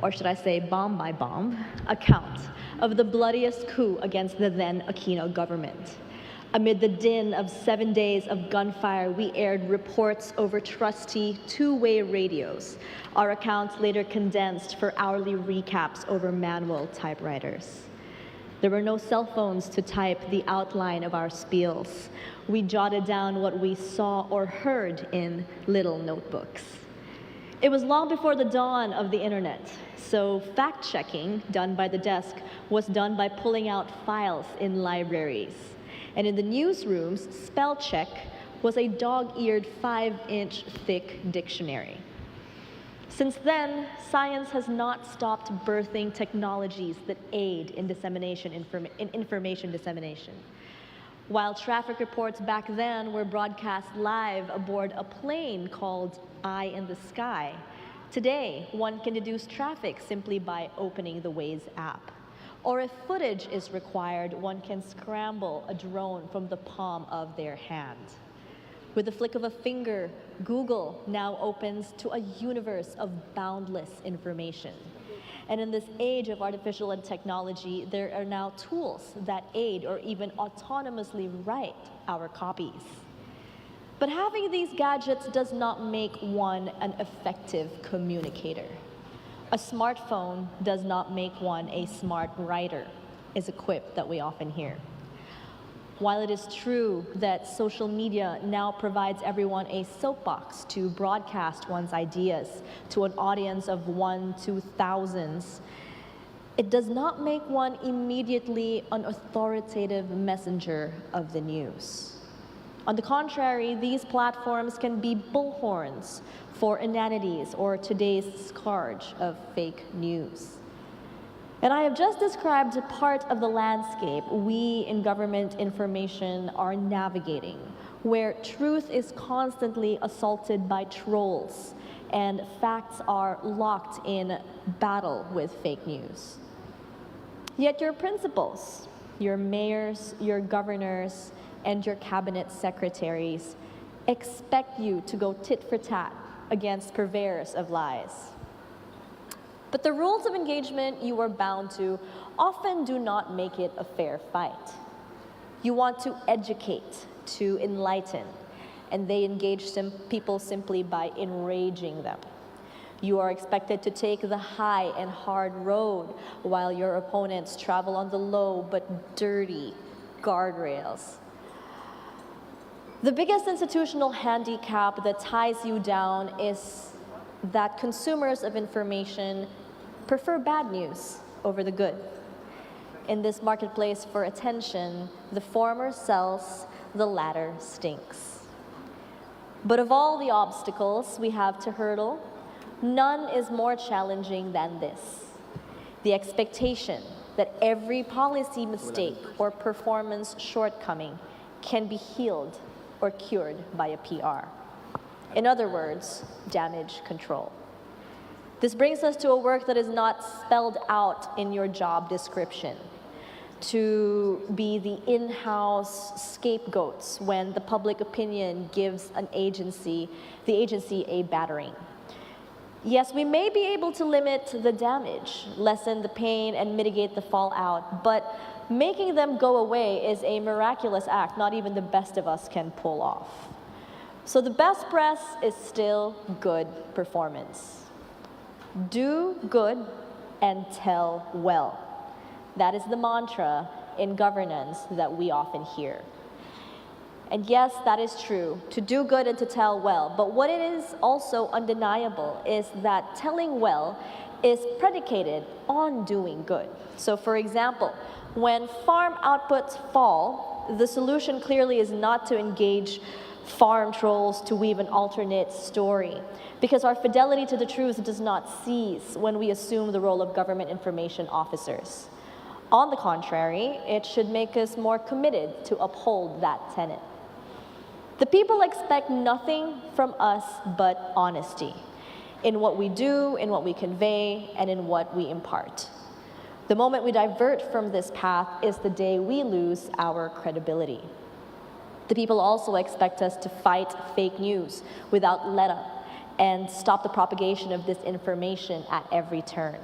or should I say bomb-by-bomb, account of the bloodiest coup against the then Aquino government. Amid the din of 7 days of gunfire, we aired reports over trusty two-way radios. Our accounts later condensed for hourly recaps over manual typewriters. There were no cell phones to type the outline of our spiels. We jotted down what we saw or heard in little notebooks. It was long before the dawn of the internet, so fact-checking done by the desk was done by pulling out files in libraries. And in the newsrooms, spell check was a dog-eared 5-inch thick dictionary. Since then, science has not stopped birthing technologies that aid in information dissemination. While traffic reports back then were broadcast live aboard a plane called Eye in the Sky, today one can deduce traffic simply by opening the Waze app. Or if footage is required, one can scramble a drone from the palm of their hand. With the flick of a finger, Google now opens to a universe of boundless information. And in this age of artificial and technology, there are now tools that aid or even autonomously write our copies. But having these gadgets does not make one an effective communicator. A smartphone does not make one a smart writer, is a quip that we often hear. While it is true that social media now provides everyone a soapbox to broadcast one's ideas to an audience of 1 to thousands, it does not make one immediately an authoritative messenger of the news. On the contrary, these platforms can be bullhorns for inanities or today's scourge of fake news. And I have just described a part of the landscape we in government information are navigating, where truth is constantly assaulted by trolls and facts are locked in battle with fake news. Yet your principals, your mayors, your governors, and your cabinet secretaries expect you to go tit for tat against purveyors of lies. But the rules of engagement you are bound to often do not make it a fair fight. You want to educate, to enlighten, and they engage people simply by enraging them. You are expected to take the high and hard road while your opponents travel on the low but dirty guardrails. The biggest institutional handicap that ties you down is that consumers of information prefer bad news over the good. In this marketplace for attention, the former sells, the latter stinks. But of all the obstacles we have to hurdle, none is more challenging than this: the expectation that every policy mistake or performance shortcoming can be healed or cured by a PR. In other words, damage control. This brings us to a work that is not spelled out in your job description, to be the in-house scapegoats when the public opinion gives the agency a battering. Yes, we may be able to limit the damage, lessen the pain, and mitigate the fallout, but making them go away is a miraculous act not even the best of us can pull off. So the best press is still good performance. Do good and tell well. That is the mantra in governance that we often hear. And yes, that is true, to do good and to tell well. But what it is also undeniable is that telling well is predicated on doing good. So for example, when farm outputs fall, the solution clearly is not to engage farm trolls to weave an alternate story, because our fidelity to the truth does not cease when we assume the role of government information officers. On the contrary, it should make us more committed to uphold that tenet. The people expect nothing from us but honesty in what we do, in what we convey, and in what we impart. The moment we divert from this path is the day we lose our credibility. The people also expect us to fight fake news without let-up and stop the propagation of disinformation at every turn.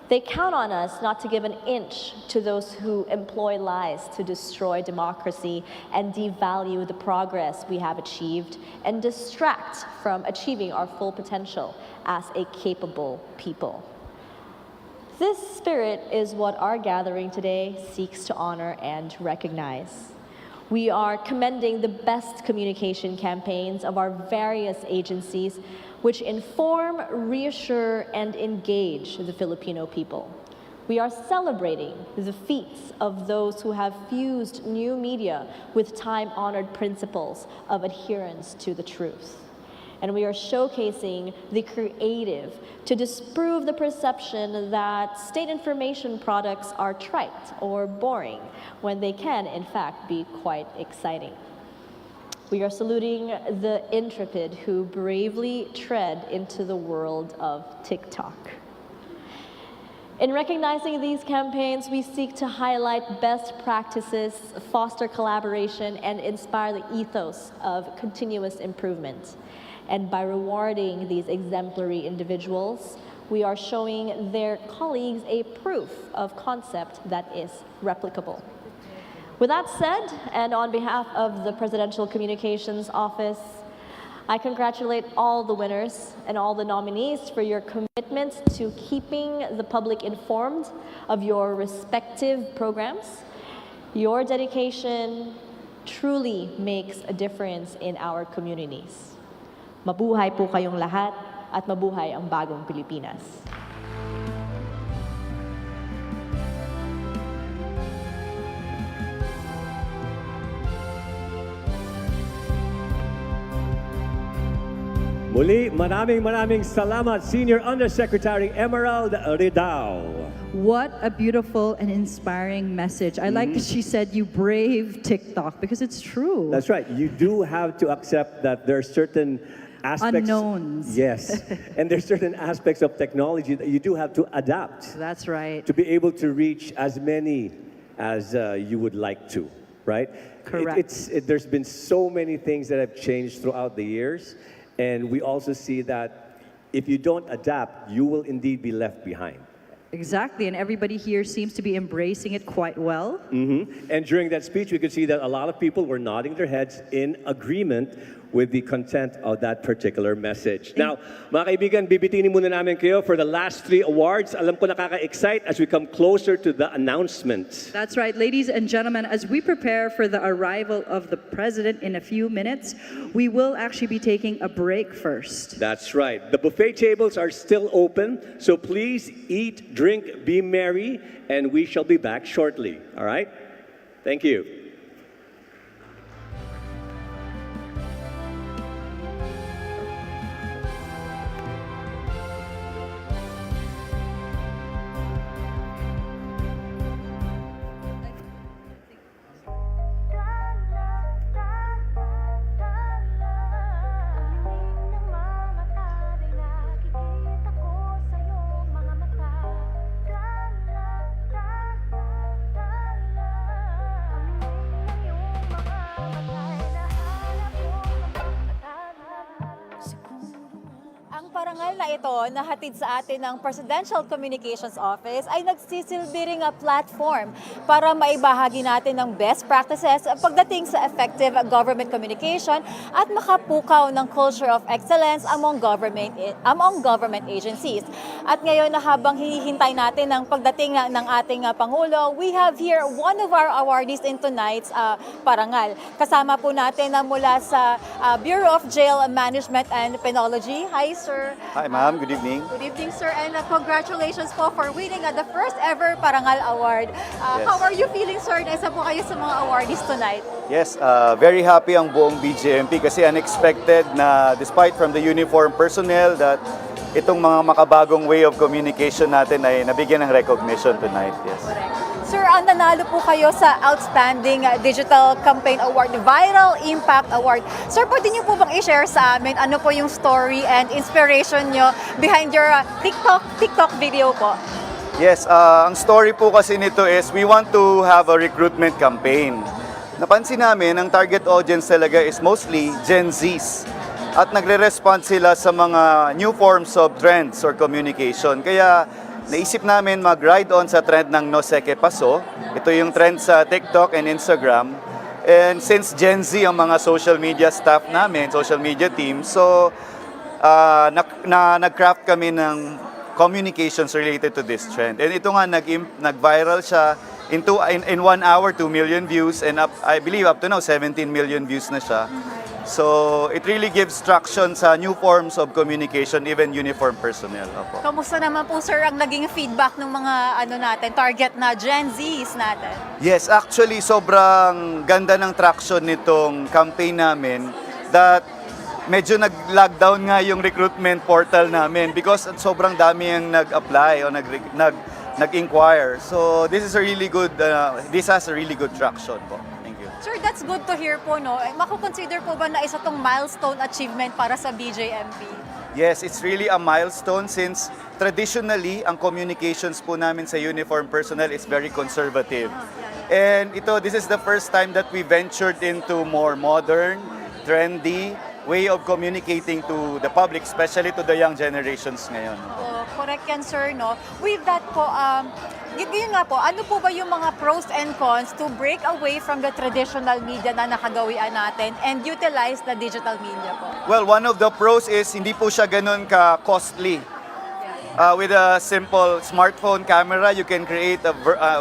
They count on us not to give an inch to those who employ lies to destroy democracy and devalue the progress we have achieved and distract from achieving our full potential as a capable people. This spirit is what our gathering today seeks to honor and recognize. We are commending the best communication campaigns of our various agencies which inform, reassure, and engage the Filipino people. We are celebrating the feats of those who have fused new media with time-honored principles of adherence to the truth. And we are showcasing the creative to disprove the perception that state information products are trite or boring when they can, in fact, be quite exciting. We are saluting the intrepid who bravely tread into the world of TikTok. In recognizing these campaigns, we seek to highlight best practices, foster collaboration, and inspire the ethos of continuous improvement. And by rewarding these exemplary individuals, we are showing their colleagues a proof of concept that is replicable. With that said, and on behalf of the Presidential Communications Office, I congratulate all the winners and all the nominees for your commitment to keeping the public informed of your respective programs. Your dedication truly makes a difference in our communities. Mabuhay po kayong lahat at mabuhay ang bagong Pilipinas. Muli, maraming salamat, Senior Undersecretary Emerald Ridao. What a beautiful and inspiring message. I like that she said you brave TikTok because it's true. That's right. You do have to accept that there are certain aspects. Unknowns. Yes. And there's certain aspects of technology that you do have to adapt. That's right. To be able to reach as many as you would like to, right? Correct. There's been so many things that have changed throughout the years. And we also see that if you don't adapt, you will indeed be left behind. Exactly, and everybody here seems to be embracing it quite well. And during that speech, we could see that a lot of people were nodding their heads in agreement with the content of that particular message. Now, mga kaibigan, bibitinin muna namin kayo for the last 3 awards. Alam ko nakaka-excite as we come closer to the announcements. That's right, ladies and gentlemen, as we prepare for the arrival of the President in a few minutes, we will actually be taking a break first. That's right. The buffet tables are still open, so please eat, drink, be merry, and we shall be back shortly. All right? Thank you. Parangal na ito na hatid sa atin ng Presidential Communications Office ay nagsisilbi ring platform para maibahagi natin ng best practices pagdating sa effective government communication at makapukaw ng culture of excellence among government agencies. At ngayon na habang hinihintay natin ng pagdating ng ating Pangulo, we have here one of our awardees in tonight's Parangal. Kasama po natin na mula sa Bureau of Jail Management and Penology. Hi, sir. Hi, ma'am. Good evening. Good evening, sir. And congratulations po for winning the first ever Parangal Award. Yes. How are you feeling, sir? Na isa po kayo sa mga awardees tonight. Yes, very happy ang buong BJMP kasi unexpected na despite from the uniform personnel that itong mga makabagong way of communication natin ay nabigyan ng recognition tonight. Yes. Correct. Sir, nanalo po kayo sa Outstanding Digital Campaign Award, Viral Impact Award. Sir, pwede niyo po bang i-share sa amin ano po yung story and inspiration niyo behind your TikTok video po? Yes, ang story po kasi nito is we want to have a recruitment campaign. Napansin namin, ang target audience talaga is mostly Gen Zs. At nagre-respond sila sa mga new forms of trends or communication. Kaya naisip namin mag-ride on sa trend ng No Seke Paso. Ito yung trend sa TikTok and Instagram. And since Gen Z ang mga social media staff namin, social media team, so nag-craft kami ng communications related to this trend. And ito nga, nag-viral siya. In 1 hour, 2 million views. And I believe up to now, 17 million views na siya. So, it really gives traction sa new forms of communication, even uniform personnel. Opo. Kamusta naman po, sir, ang naging feedback ng mga target na Gen Zs natin? Yes, actually, sobrang ganda ng traction nitong campaign namin that medyo nag-lockdown nga yung recruitment portal namin because sobrang dami yung nag-apply o nag-inquire. So, this has a really good traction po. Thank you. Sir, that's good to hear po, no? Makukonsider po ba na isa tong milestone achievement para sa BJMP? Yes, it's really a milestone since traditionally, ang communications po namin sa uniform personnel is very conservative. And this is the first time that we ventured into more modern, trendy way of communicating to the public, especially to the young generations ngayon. Correct yan, sir, no? With that po, yun nga po, ano po ba yung mga pros and cons to break away from the traditional media na nakagawian natin and utilize the digital media po? Well, one of the pros is hindi po siya ganun ka-costly. With a simple smartphone camera, you can create a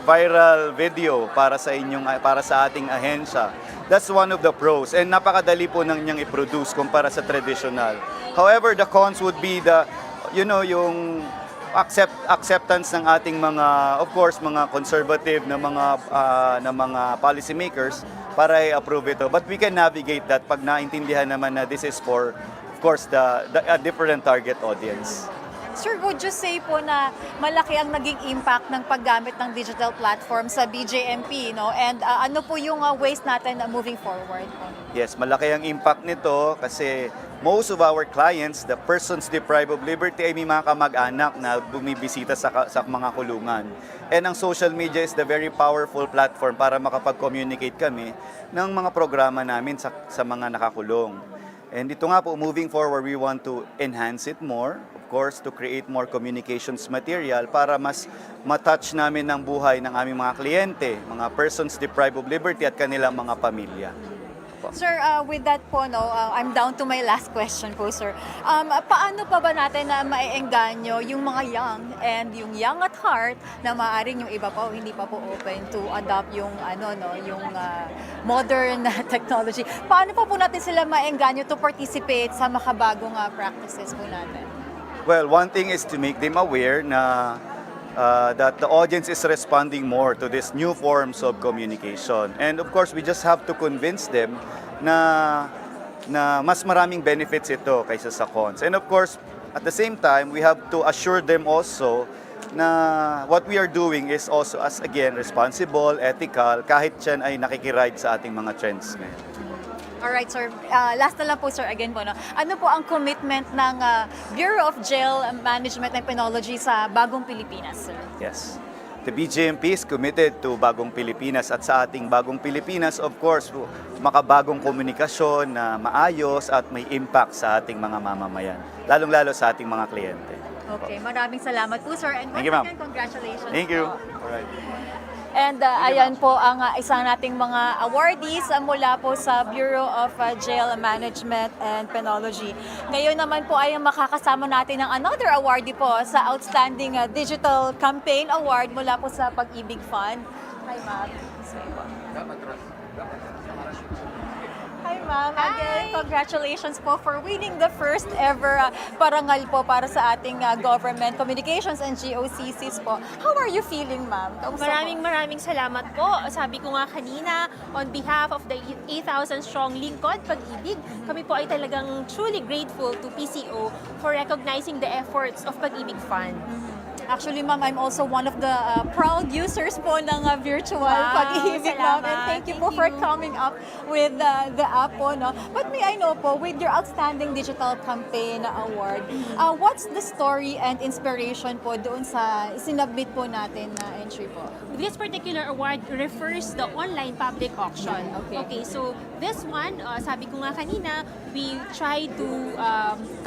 viral video para sa ating ahensya. That's one of the pros. And napakadali po nang niyang i-produce kumpara sa traditional. However, the cons would be yung acceptance ng ating mga, of course, mga conservative na mga policy makers para i-approve ito. But we can navigate that pag naintindihan naman na this is for, of course, a different target audience. Sir, would you say po na malaki ang naging impact ng paggamit ng digital platform sa BJMP, no? And ano po yung ways natin moving forward? Yes, malaki ang impact nito kasi most of our clients, the persons deprived of liberty, ay may mga kamag-anak na bumibisita sa mga kulungan. And ang social media is the very powerful platform para makapag-communicate kami ng mga programa namin sa mga nakakulong. And ito nga po, moving forward, we want to enhance it more, of course, to create more communications material para mas matouch namin ang buhay ng aming mga kliyente, mga persons deprived of liberty at kanilang mga pamilya. Sir, with that po, no, I'm down to my last question po, sir. Paano pa ba natin na maiengganyo yung mga young and yung young at heart na maaaring yung iba pa hindi pa po open to adopt yung yung modern technology? Paano pa po natin sila maengganyo to participate sa makabagong practices po natin? Well, one thing is to make them aware na that the audience is responding more to these new forms of communication. And of course, we just have to convince them na mas maraming benefits ito kaysa sa cons. And of course, at the same time, we have to assure them also na what we are doing is also, as again, responsible, ethical, kahit yan ay nakikiride sa ating mga trends ngayon. Alright, sir. Last na lang po, sir, again po, no? Ano po ang commitment ng Bureau of Jail Management and Penology sa Bagong Pilipinas, sir? Yes. The BJMP is committed to Bagong Pilipinas at sa ating Bagong Pilipinas, of course, makabagong komunikasyon na maayos at may impact sa ating mga mamamayan, lalong-lalo sa ating mga kliyente. Okay, maraming salamat po, sir. And once again, congratulations. Thank you. Po. Alright. And ayan po ang isa nating mga awardees mula po sa Bureau of Jail Management and Penology. Ngayon naman po ay makakasama natin ng another awardee po sa Outstanding Digital Campaign Award mula po sa Pag-ibig Fund. Hi, ma'am. Hi, ma'am. Again, congratulations po for winning the first ever parangal po para sa ating government communications and GOCCs po. How are you feeling, ma'am? Maraming salamat po. Sabi ko nga kanina, on behalf of the 8,000 strong lingkod, Pag-ibig, kami po ay talagang truly grateful to PCO for recognizing the efforts of Pag-ibig Fund. Actually, ma'am, I'm also one of the proud users po ng virtual Pag-ibig, ma'am. And thank you po for coming up with the app po, no? But may I know po, with your Outstanding Digital Campaign Award, what's the story and inspiration po doon sa sinubmit po natin na entry po? This particular award refers the online public auction. Okay, so this one, sabi ko nga kanina, we try to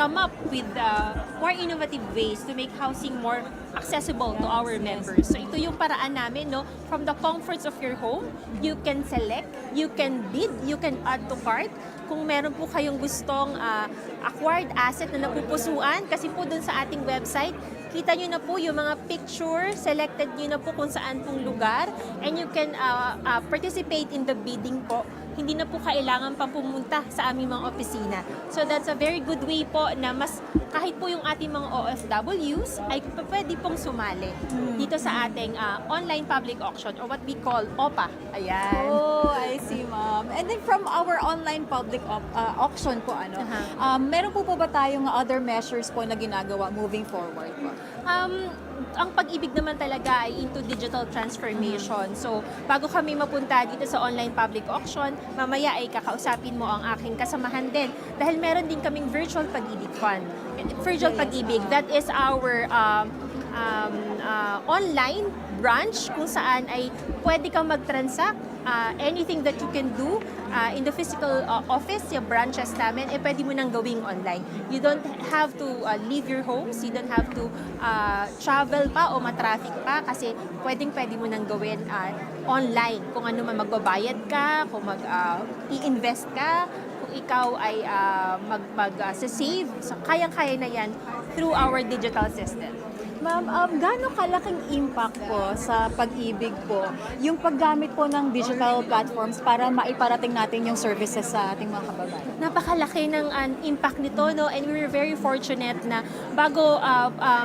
come up with more innovative ways to make housing more accessible to our members. So ito yung paraan namin, no? From the comforts of your home, you can select, you can bid, you can add to cart. Kung meron po kayong gustong acquired asset na napupusuan, kasi po dun sa ating website, kita nyo na po yung mga picture, selected nyo na po kung saan pong lugar, and you can participate in the bidding po hindi na po kailangan pang pumunta sa aming mga opisina. So that's a very good way po na mas kahit po yung ating mga OFWs ay pwede pong sumali dito sa ating online public auction or what we call OPA. Ayan. Oh, I see, ma'am. And then from our online public auction po, meron po ba tayong other measures po na ginagawa moving forward po? Ang pag-ibig naman talaga ay into digital transformation. So, bago kami mapunta dito sa online public auction, mamaya ay kakausapin mo ang aking kasamahan din. Dahil meron din kaming virtual pag-ibig fund. Virtual pag-ibig, that is our online branch kung saan ay pwede kang mag-transact anything that you can do in the physical office, yung branches namin, pwede mo nang gawing online. You don't have to leave your homes, you don't have to travel pa o matraffic pa kasi pwede mo nang gawin online. Kung ano man magbabayad ka, kung i-invest ka, kung ikaw ay mag-save, so kayang-kaya na yan through our digital system. Ma'am, gaano kalaking impact po sa pag-ibig po yung paggamit po ng digital platforms para maiparating natin yung services sa ating mga kababayan? Napakalaki ng impact nito, no? And we're very fortunate na bago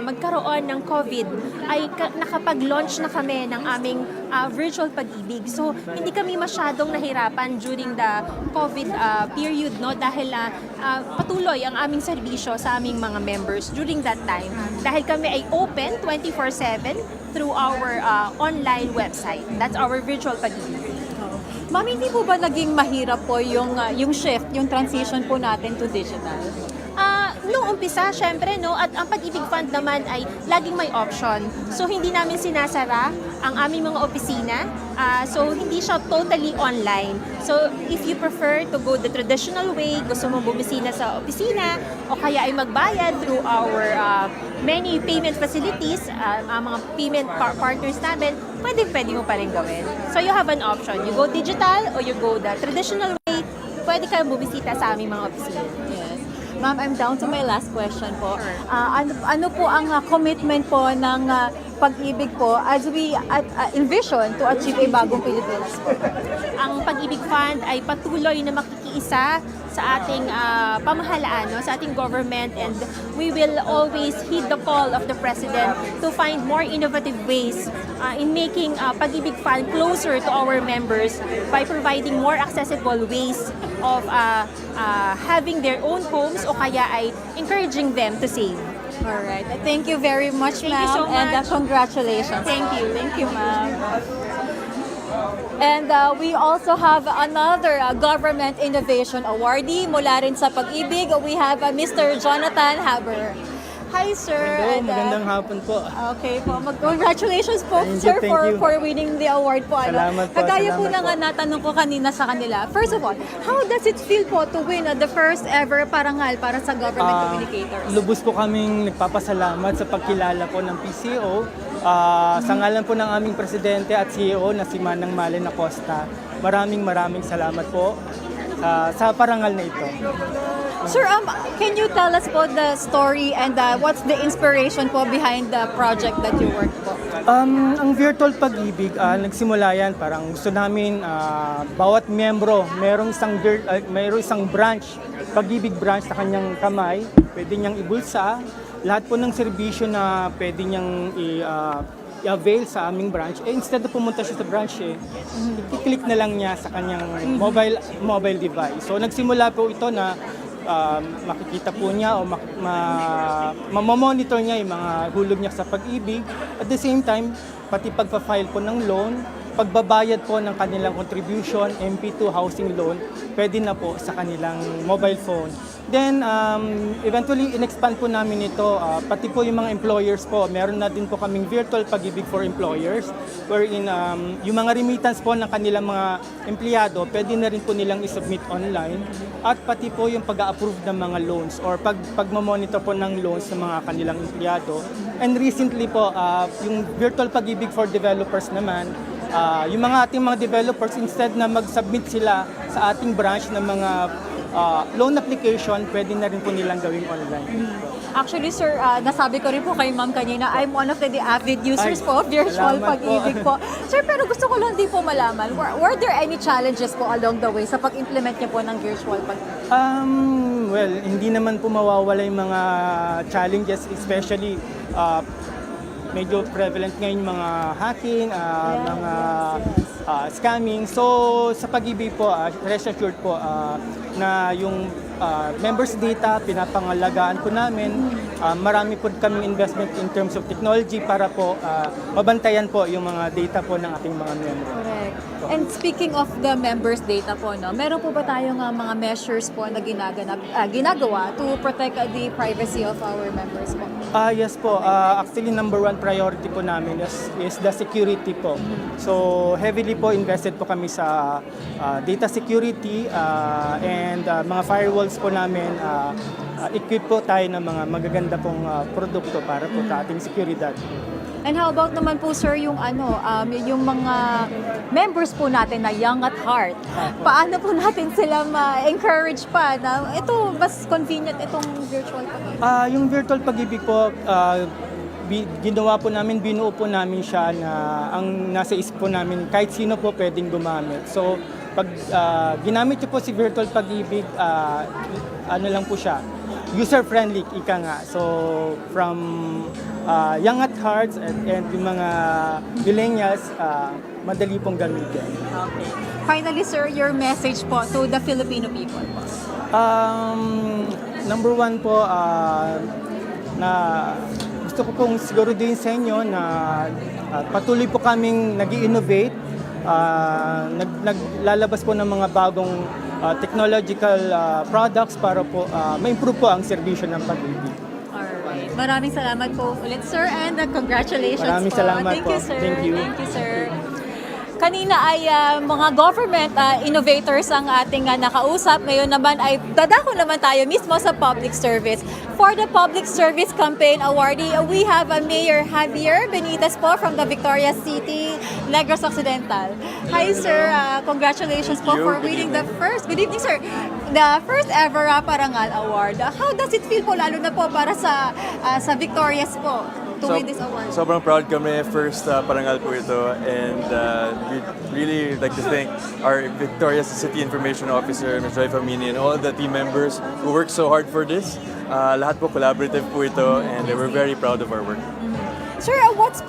magkaroon ng COVID ay nakapag-launch na kami ng aming virtual pag-ibig. So, hindi kami masyadong nahirapan during the COVID period, no? Dahil patuloy ang aming serbisyo sa aming mga members during that time. Dahil kami ay open 24/7 through our online website. That's our virtual pag-ibig. Ma'am, hindi po ba naging mahirap po yung shift, yung transition po natin to digital? Noong umpisa, syempre, no, at ang Pag-ibig Fund naman ay laging may option. So, hindi namin sinasara ang aming mga opisina. So, hindi siya totally online. So, if you prefer to go the traditional way, gusto mo bumisina sa opisina, o kaya ay magbayad through our many payment facilities, ang mga payment partners namin, pwede mo pa rin gawin. So, you have an option. You go digital or you go the traditional way, pwede kayong bumisita sa aming mga opisina. Yes. Ma'am, I'm down to my last question po. Ano po ang commitment po ng Pag-ibig po as we envision to achieve a bagong Pilipinas? Ang Pag-ibig Fund ay patuloy na makikiisa sa ating pamahalaan, no, sa ating government, and we will always heed the call of the President to find more innovative ways in making Pag-ibig Fund closer to our members by providing more accessible ways of having their own homes o kaya ay encouraging them to save. Alright. Thank you very much, ma'am. Thank you so much. And congratulations. Thank you. Thank you, ma'am. And we also have another government innovation awardee mula rin sa Pag-ibig. We have Mr. Jonathan Haber. Hi, sir. Hello, magandang hapon po. Okay po. Congratulations po, sir, for winning the award po. Salamat po. Kagaya po na nga natanong ko kanina sa kanila. First of all, how does it feel po to win the first ever Parangal para sa government communicators? Lubos po kaming nagpapasalamat sa pagkilala po ng PCO. Sa ngalan po ng aming presidente at CEO na si Manang Malen Acosta. Maraming salamat po sa parangal na ito. Sir, can you tell us po the story and what's the inspiration po behind the project that you worked po? Ang virtual pag-ibig, nagsimula yan, parang gusto namin bawat miyembro, mayroong isang branch, pag-ibig branch sa kanyang kamay, pwede niyang ibulsa, lahat po ng serbisyo na pwede niyang i-avail sa aming branch, instead na pumunta siya sa branch, i-click na lang niya sa kanyang mobile device. So nagsimula po ito na makikita po niya o mamonitor niya yung mga hulog niya sa pag-ibig. At the same time, pati pagpa-file po ng loan, pagbabayad po ng kanilang contribution, MP2 housing loan, pwede na po sa kanilang mobile phone. Then, eventually, in-expand po namin ito, pati po yung mga employers po. Meron na din po kaming virtual pag-ibig for employers, wherein yung mga remittance po ng kanilang mga empleyado, pwede na rin po nilang isubmit online. At pati po yung pag-approve ng mga loans or pag-monitor po ng loans ng mga kanilang empleyado. And recently po, yung virtual pag-ibig for developers naman, yung mga ating mga developers, instead na mag-submit sila sa ating branch ng mga loan application, pwede na rin po nilang gawing online. Actually, sir, nasabi ko rin po kay ma'am kanina, I'm one of the avid users Ay, po of virtual salamat pag-ibig po. Sir, pero gusto ko lang din po malaman, were there any challenges po along the way sa pag-implement niyo po ng virtual pag-ibig? Well, hindi naman po mawawala yung mga challenges, especially medyo prevalent ngayon mga hacking, mga scamming. So sa pag-ibig po, rest assured po na yung members data, pinapangalagaan po namin. Marami po kaming investment in terms of technology para po mabantayan po yung mga data po ng ating mga members. Correct. And speaking of the members data po, no, meron po ba tayong mga measures po na ginagawa to protect the privacy of our members po? Yes po. Actually, number one priority po namin is the security po. So, heavily po invested po kami sa data security and mga firewalls po namin. Equip po tayo ng mga magaganda pong produkto para po sa ating seguridad. And how about naman po, sir, yung yung mga members po natin na young at heart? Paano po natin sila ma-encourage pa na ito, mas convenient itong virtual pag-ibig? Yung virtual pag-ibig po, ginawa po namin, binuo po namin siya na ang nasa isip po namin, kahit sino po pwedeng gumamit. So, pag ginamit niyo po si virtual pag-ibig, ano lang po siya, user-friendly, ika nga. So, from young at hearts and yung mga millennials, madali pong gamitin. Okay. Finally, sir, your message po to the Filipino people po. Number one po, na gusto ko pong siguro din sa inyo na patuloy po kaming nag-i-innovate, naglalabas po ng mga bagong technological products para po ma-improve po ang serbisyo ng pag-ibig. Alright. Maraming salamat po ulit, sir, and congratulations Maraming po. salamat Thank po. you, sir. Thank you. Thank you, sir. Kanina ay mga government innovators ang ating nakausap. Ngayon naman ay dadako naman tayo mismo sa public service. For the Public Service Campaign Awardee, we have Mayor Javier Benitez po from the Victoria City, Negros Occidental. Hi, sir. Congratulations po for winning the first, good evening, sir, the first ever Parangal Award. How does it feel po, lalo na po para sa Victorias po, to win this award? Sobrang proud kami. First Parangal po ito, and we'd really like to thank our Victoria's City Information Officer, Ms. Joy Famini, and all the team members who worked so hard for this. Lahat po collaborative po ito, and we're very proud of our work. Sir, what's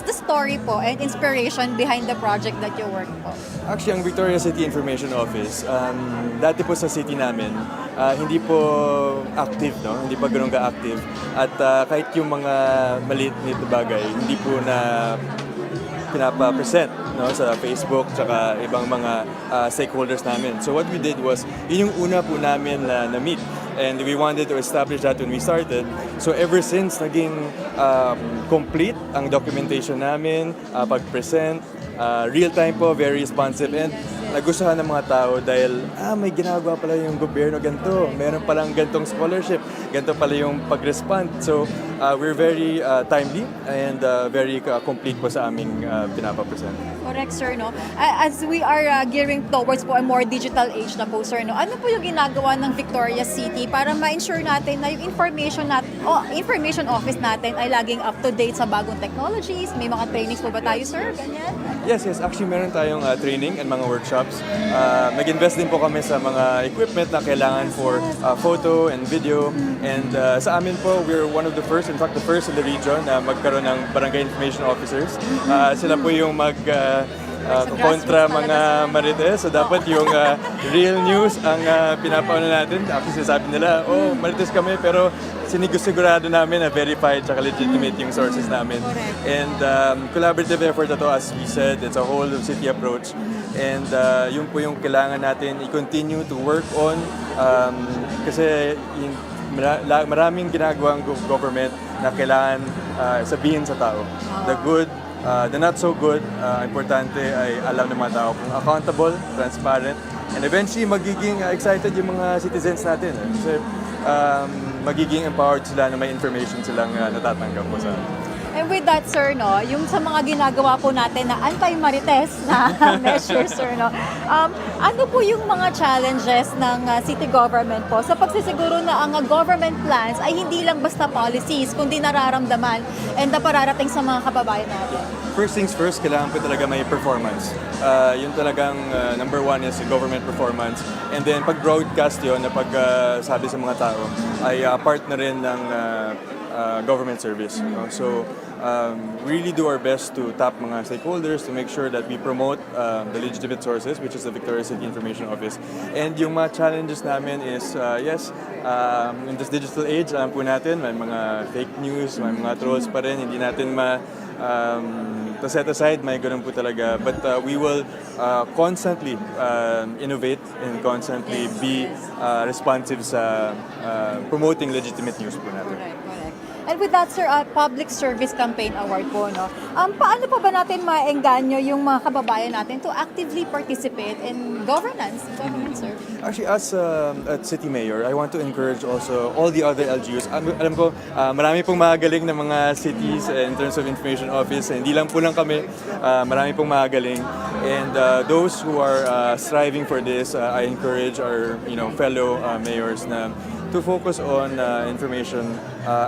the story po and inspiration behind the project that you work po? Actually, ang Victoria City Information Office, dati po sa city namin, hindi po active, no? Hindi pa ganun ka-active. At kahit yung mga maliit na bagay, hindi po na pinapa-present, no, sa Facebook tsaka ibang mga stakeholders namin. So what we did was, yun yung una po namin na meet. And we wanted to establish that when we started. So ever since, naging complete ang documentation namin, pag-present, real-time po, very responsive, and nagustuhan ng mga tao dahil may ginagawa pala yung gobyerno ganito, meron palang gantong scholarship, ganito pala yung pag-respond. So we're very timely and very complete po sa aming pinapapresent. Correct, sir, no? As we are gearing towards po a more digital age na po, sir, no? Ano po yung ginagawa ng Victoria City para ma-ensure natin na yung information office natin ay laging up-to-date sa bagong technologies? May mga trainings po ba tayo, sir? Ganyan? Yes. Actually, meron tayong training and mga workshops. Nag-invest din po kami sa mga equipment na kailangan for photo and video. And sa amin po, we're one of the first, in fact, the first in the region na magkaroon ng barangay information officers. Sila po yung kontra mga marites. So dapat yung real news ang pinapauna natin. Actually, sinasabi nila, marites kami, pero sinisigurado namin na verified at legitimate yung sources namin. And collaborative effort ito, as we said, it's a whole of city approach. And yun po yung kailangan natin i-continue to work on kasi maraming ginagawang government na kailangan sabihin sa tao. The good, the not so good, importante ay alam ng mga tao kung accountable, transparent, and eventually magiging excited yung mga citizens natin. Kasi magiging empowered sila na may information silang natatanggap po sa And with that, sir, no, yung sa mga ginagawa po natin na anti-marites na measures, sir, no, ano po yung mga challenges ng city government po sa pagsisiguro na ang government plans ay hindi lang basta policies, kundi nararamdaman and napararating sa mga kababayan natin? First things first, kailangan po talaga may performance. Yun talagang number one is government performance. And then pag-broadcast yun, na pag-sabi sa mga tao, ay part na rin ng government service. No? So, really do our best to tap mga stakeholders to make sure that we promote the legitimate sources, which is the Victoria City Information Office. And yung mga challenges namin is, yes, in this digital age, alam po natin, may mga fake news, may mga trolls pa rin, hindi natin to set aside, may ganun po talaga. But we will constantly innovate and constantly be responsive sa promoting legitimate news po natin. Correct. And with that, sir, Public Service Campaign Award po, no? Paano pa ba natin maengganyo yung mga kababayan natin to actively participate in government service? Actually, as a city mayor, I want to encourage also all the other LGUs. Alam ko, marami pong magagaling na mga cities in terms of information office. Hindi lang po lang kami, marami pong magagaling. And those who are striving for this, I encourage our fellow mayors na to focus on information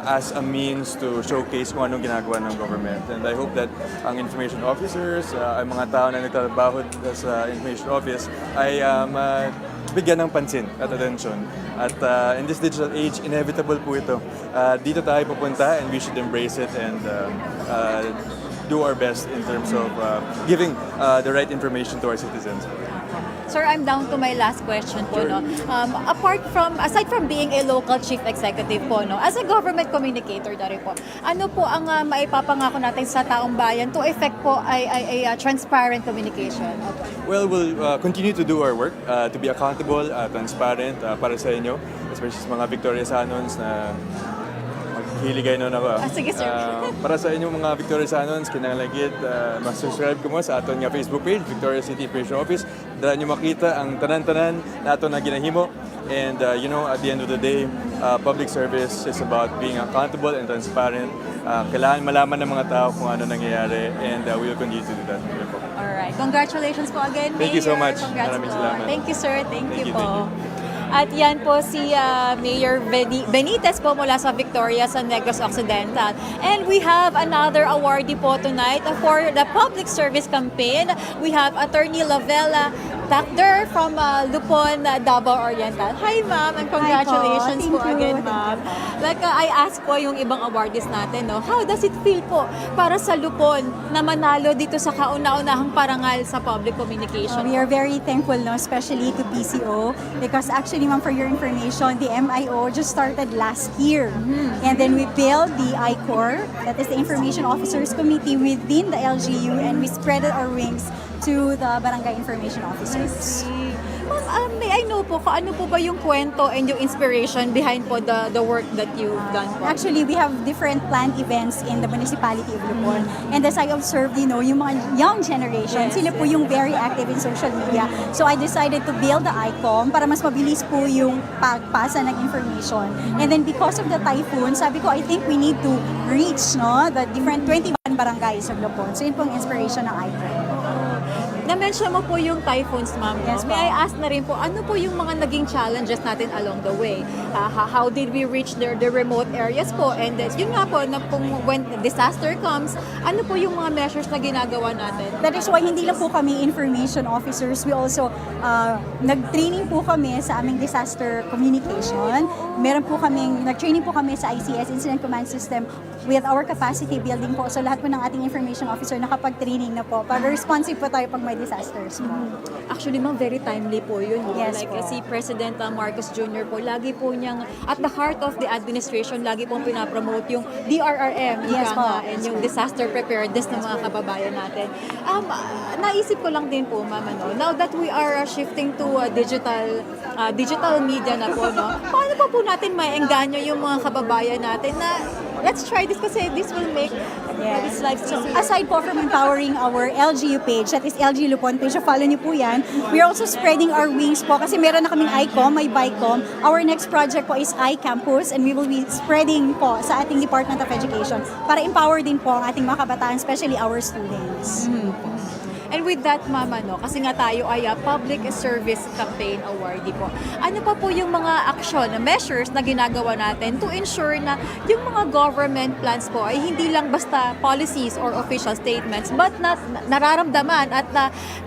as a means to showcase kung anong ginagawa ng government. And I hope that ang information officers, ang mga tao na nagtatrabaho sa information office ay bigyan ng pansin at attention. At in this digital age, inevitable po ito. Dito tayo pupunta and we should embrace it and do our best in terms of giving the right information to our citizens. Sir, I'm down to my last question po, no. Aside from being a local chief executive po, no, as a government communicator na rin po, ano po ang maipapangako natin sa taong bayan to effect po ay transparent communication? Well, we'll continue to do our work, to be accountable, transparent para sa inyo, especially sa mga Victoriasanons na hiligay nun ako. Sige, sir. Para sa inyong mga Victoriasanons, kinalagid, mag-subscribe ko mo sa aton nga Facebook page, Victoria City Information Office. Dala nyo makita ang tanan-tanan na aton na ginahimo. And at the end of the day, public service is about being accountable and transparent. Kailangan malaman ng mga tao kung ano nangyayari and we will continue to do that. Alright. Congratulations po again, Mayor. Thank you so much. Congrats Maraming po. salamat. Thank you, sir. Thank you po. Thank you. At yan po si Mayor Benitez po mula sa Victoria sa Negros Occidental. And we have another awardee po tonight for the public service campaign. We have Attorney Lavella Tacder from Lupon, Davao Oriental. Hi, ma'am, and congratulations po again, ma'am. Like I asked po yung ibang awardees natin, no, how does it feel po para sa Lupon na manalo dito sa kauna-unahang parangal sa public communication? We are very thankful, no, especially to PCO, because actually, ma'am, for your information, the MIO just started last year. And then we built the ICOR, that is the Information Officers Committee within the LGU, and we spread our wings to the Barangay Information Officers. Ma'am, may I know po, ano po ba yung kwento and yung inspiration behind po the work that you've done po? Actually, we have different planned events in the municipality of Lupon. And as I observed, yung mga young generation, sila po yung very active in social media. So I decided to build the ICOM para mas mabilis po yung pagpasa ng information. And then because of the typhoon, sabi ko, I think we need to reach the different 21 barangays of Lupon. So yun po ang inspiration ng ICOM. Na-mention mo po yung typhoons, ma'am. Yes, May I ask na rin po, ano po yung mga naging challenges natin along the way? How did we reach the remote areas po? And yun nga po, na when disaster comes, ano po yung mga measures na ginagawa natin? That is why hindi lang po kami information officers. We also, nag-training po kami sa aming disaster communication. Nag-training po kami sa ICS, Incident Command System, with our capacity building po. So lahat po ng ating information officer nakapag-training na po para responsive po tayo pag may disasters po. Actually, ma'am, very timely po yun. Yes like, po. Si President Marcos Jr. po, lagi po niyang, at the heart of the administration, lagi pong pinapromote yung DRRM, Yes po. and yung disaster preparedness ng mga kababayan natin. Naisip ko lang din po, ma'am, now that we are shifting to digital media na po, no, paano pa po natin maengganyo yung mga kababayan natin na let's try this kasi this will make this life So, easier. aside po from empowering our LGU page, that is LG Lupon page, so follow niyo po yan. We are also spreading our wings po kasi meron na kaming ICOM, may BICOM. Our next project po is iCampus and we will be spreading po sa ating Department of Education para empower din po ang ating mga kabataan, especially our students. And with that, Mama, no, kasi nga tayo ay Public Service Campaign Awardee po. Ano pa po yung mga action, measures na ginagawa natin to ensure na yung mga government plans po ay hindi lang basta policies or official statements, but nararamdaman at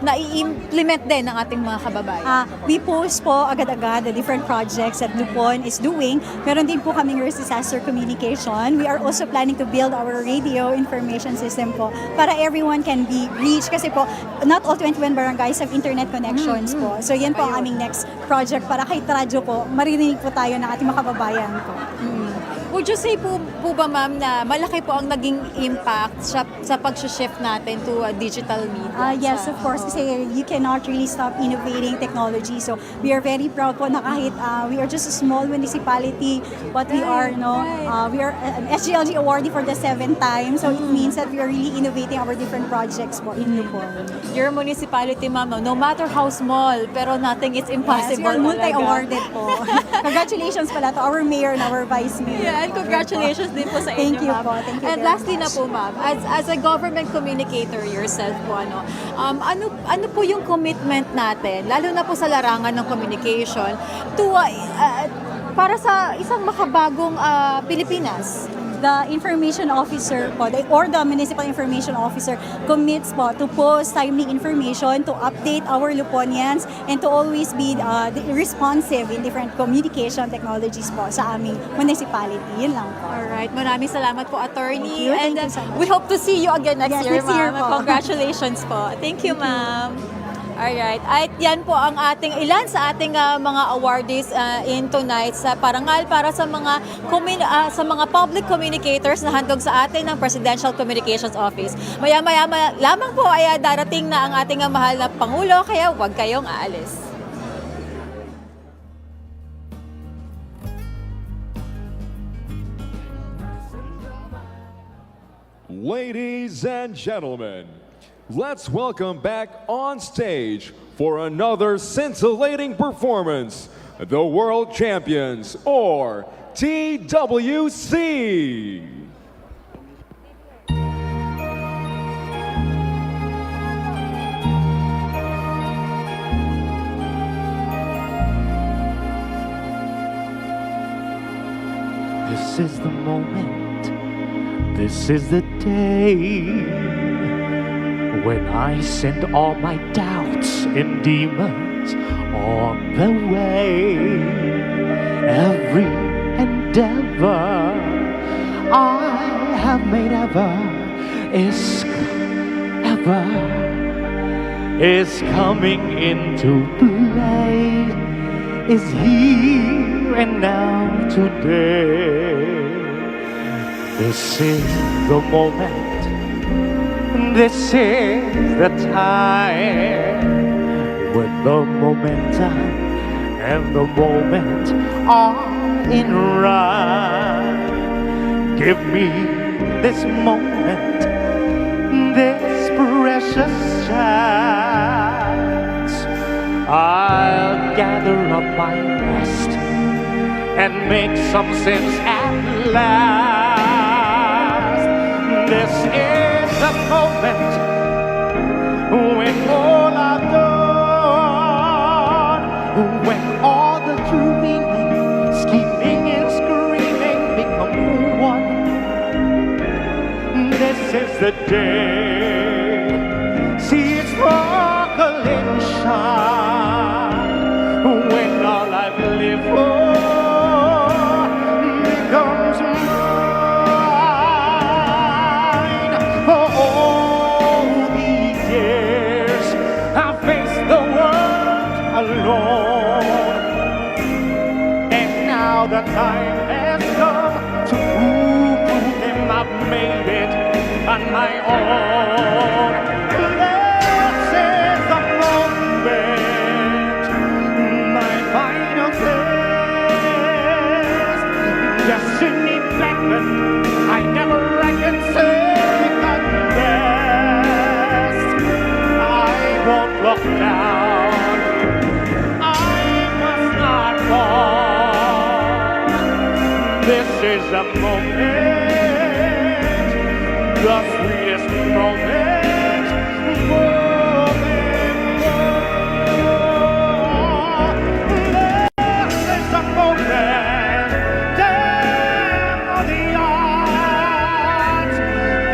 na-i-implement din ng ating mga kababayan? We post po agad-agad the different projects that Lupon is doing. Meron din po kaming disaster communication. We are also planning to build our radio information system po para everyone can be reached kasi po not all 21 barangays have internet connections po. So yan po ang aming next project para kahit radyo po, maririnig po tayo ng ating mga kababayan po. Would you say po ba, ma'am, na malaki po ang naging impact sa pag-shift natin to digital media? Yes, of course, kasi you cannot really stop innovating technology. So we are very proud po na kahit we are just a small municipality, but we are we are an SGLG awardee for the 7th time. So it means that we are really innovating our different projects po in Lupon. Your municipality, ma'am, no matter how small, pero nothing is impossible. Yes, we are multi-awarded po. Congratulations pala to our mayor and our vice mayor. Yeah, and congratulations din po sa inyo, Thank you ma'am. po. Thank you And very lastly much. na po, ma'am, as a government communicator yourself po, ano po yung commitment natin, lalo na po sa larangan ng communication, to para sa isang makabagong Pilipinas? The information officer po, or the municipal information officer commits po to post timely information, to update our Luponians, and to always be responsive in different communication technologies po sa aming municipality. Yun lang po. Alright, maraming salamat po, attorney. Thank you. And Thank you so much. we hope to see you again next Yes, year, next year ma'am. po. Congratulations po. Thank you, ma'am. Alright. At yan po ang ilan sa ating mga awardees in tonight sa Parangal para sa mga public communicators na handog sa atin ng Presidential Communications Office. Maya-maya lamang po ay darating na ang ating mahal na Pangulo, kaya huwag kayong aalis. Ladies and gentlemen, let's welcome back on stage for another scintillating performance, the World Champions, or TWC. This is the moment, this is the day when I send all my doubts and demons on the way. Every endeavor I have made ever is coming into play, is here and now today. This is the moment, this is the time when the momentum and the moment are in rhyme. Give me this moment, this precious chance. I'll gather up my rest and make some sense at last. This is the moment when all are done, when all the dreaming, scheming and screaming become one. This is the day. See it sparkle and shine when all I've lived for becomes mine. For all these years I faced the world alone, and now the time has come to prove to them I've made it on my own. This is the moment, my final test. Destiny beckoned, I I never can second best. I won't look down. I must not fall. This is a moment, the sweetest moment. This is a moment. Down on the odds.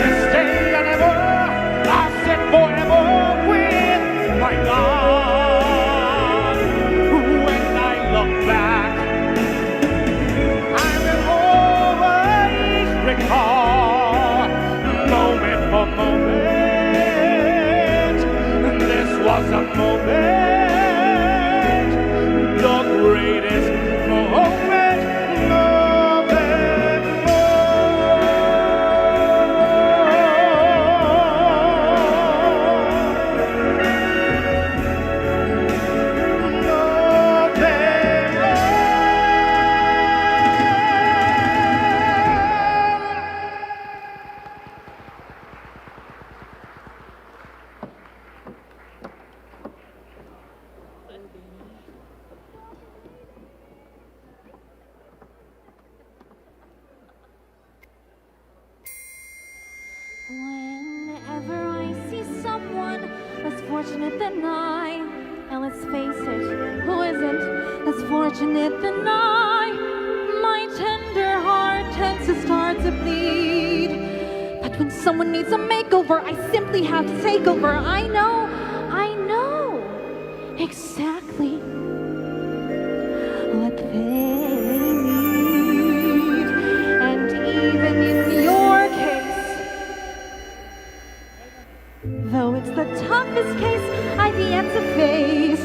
This day and ever, I'll sit forever with my God. When I look back, I will always recall, moment for moment, this was a moment, the greatest moment of them Whenever I see someone less fortunate than I, and let's face it, who isn't less fortunate than I? My tender heart tends to start to bleed. But when someone needs a makeover, I simply have to take over. I know exactly what they need. And even in your case, though it's the toughest case I've yet to face,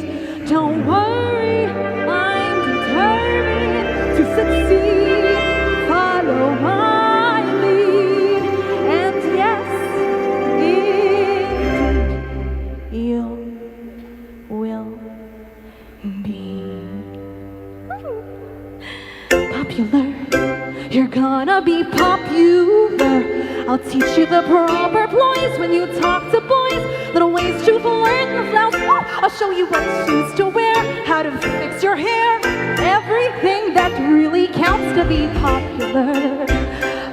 don't worry, I'm determined to succeed. Follow my lead, and yes, indeed, you will be popular. You're gonna be popular. I'll teach you the proper ploys when you talk to boys. Little ways to flirt and flounce. Oh, I'll show you what shoes to wear, how to fix your hair, everything that really counts to be popular.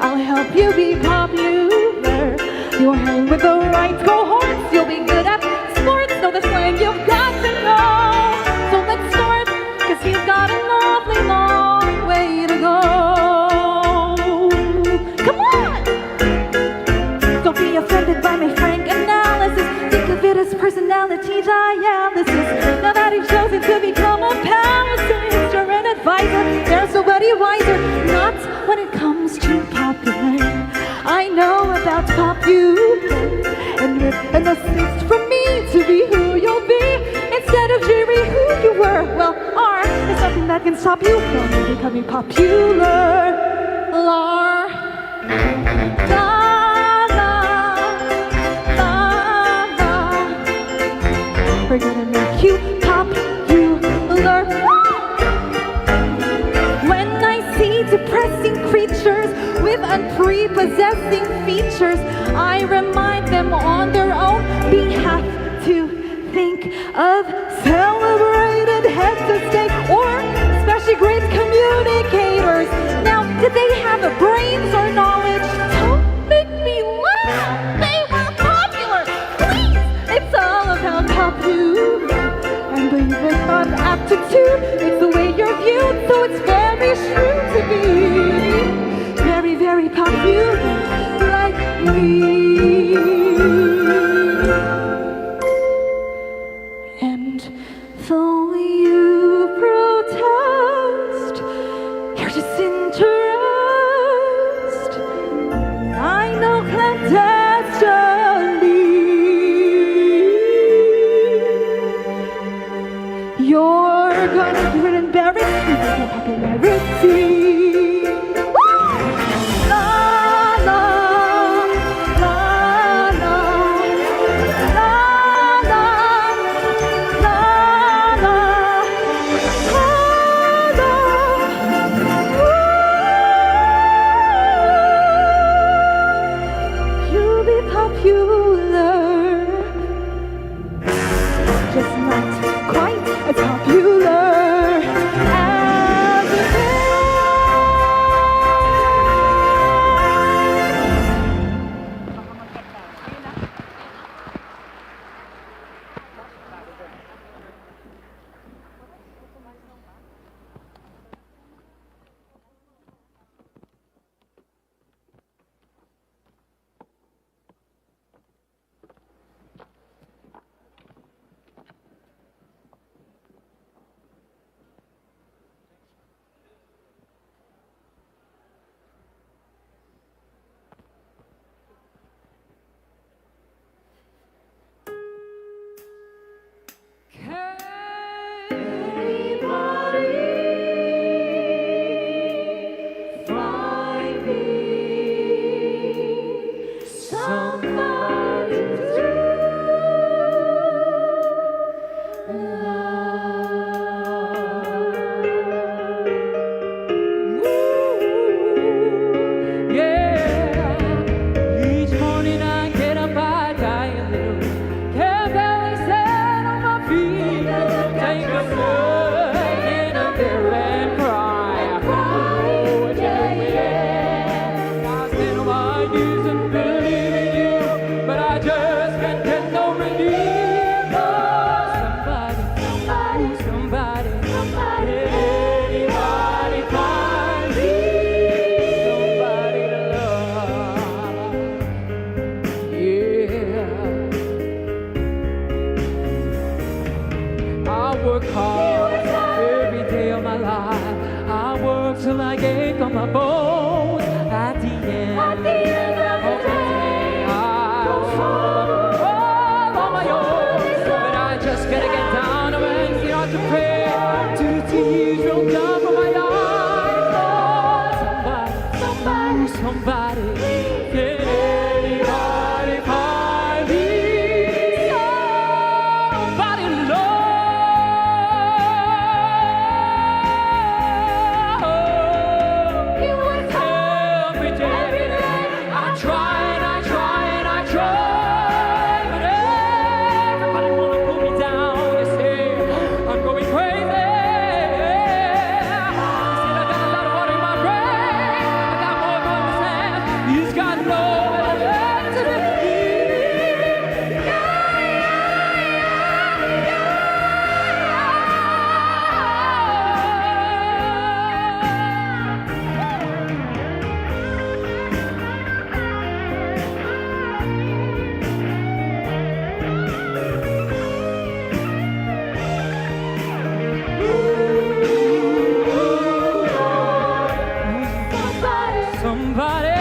I'll help you be popular. You'll hang with the right cohorts. You'll be good at sports. Know the slang you've got to know. So let's start, 'cause he's got an awfully long way to go. Come on! Don't be offended by my frank analysis. Think of it as personality dialysis. Now that he's chosen to become a parasite or an advisor, there's nobody wiser. Not when it comes to popular. I know about popular, and assist from me to be who you'll be instead of Jerry, who you were. Well, R is nothing that can stop you from becoming popular. Lar. We're gonna make you popular. When I see depressing creatures with unprepossessing features, I remind them on their own behalf to think of celebrated heads of state or especially great communicators. Now, did they have brains or knowledge? Don't make me laugh. They were popular. Please, it's all about popular. And believe it not aptitude, it's the way you're viewed, so it's very shrewd to be very, very popular like me. And though you protest your disinterest, I know clandestinely you're gonna be embarrassed with your popularity. La la la getting on my knees and believing you, but I just can't get no relief. Somebody, anybody find me somebody to love? Yeah. I work hard every day of my life. I work till I ache on my bones. At the end of the day, I all on my own. But I just gotta get down on my hands, you know, to pray till the tears roll down from my eyes. Somebody, can anybody find me somebody to love? Every day I try and I try and I try, but everybody wanna pull me down. They say I'm going crazy. They say I got a lot of water in my brain. I got more than my hands. He's got no better to do. Somebody,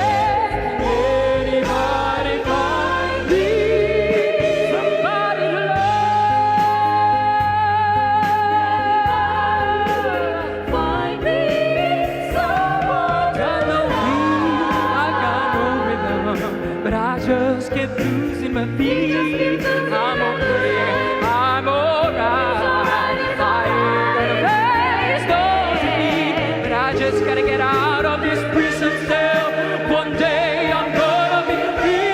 anybody find me somebody to love? Find me someone. Got no beat, I got no rhythm, but I just keep losing my feet. I'm okay, I'm alright. I ain't gonna face no defeat, but I just gotta get out of this prison cell. One day I'm gonna be free.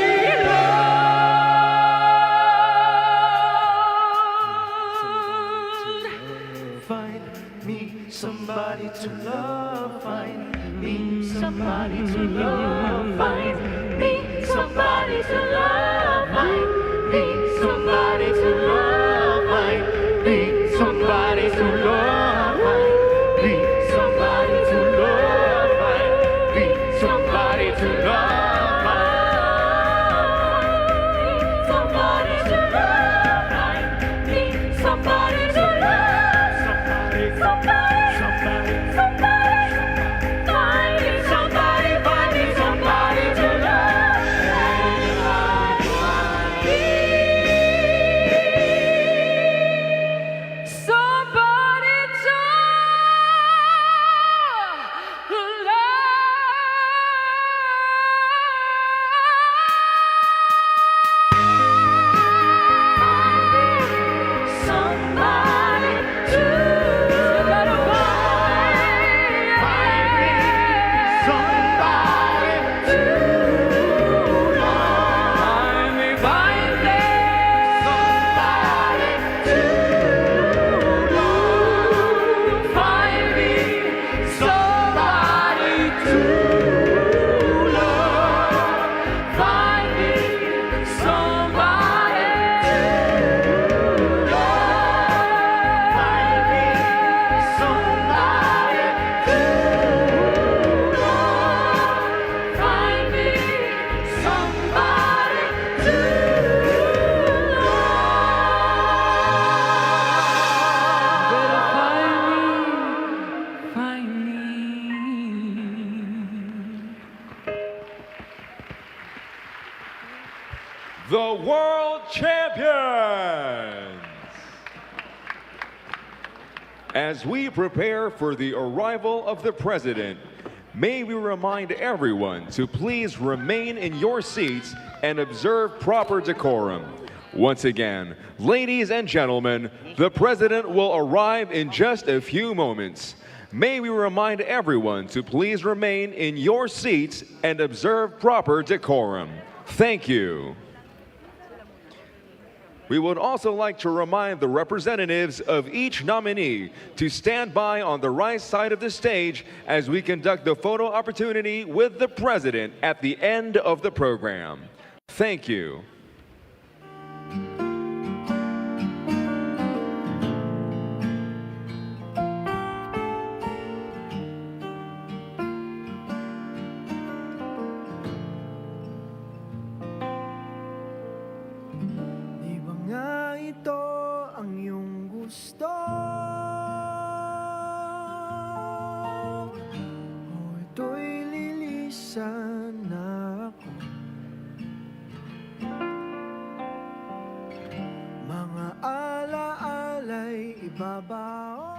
Find me somebody to love. Find me somebody to love. Find me somebody to love. Find me somebody to love. Find me somebody to love. Find me somebody to love. Find me somebody to love. Somebody to love. Find me somebody to love. Somebody, find me somebody, find me somebody to love. Somebody to the world champions. As we prepare for the arrival of the president, may we remind everyone to please remain in your seats and observe proper decorum. Once again, ladies and gentlemen, the president will arrive in just a few moments. May we remind everyone to please remain in your seats and observe proper decorum. Thank you. We would also like to remind the representatives of each nominee to stand by on the right side of the stage as we conduct the photo opportunity with the President at the end of the program. Thank you. Di ba nga ito ang iyong gusto? O ito'y lilisan na ako? Mga alaala'y ibabao.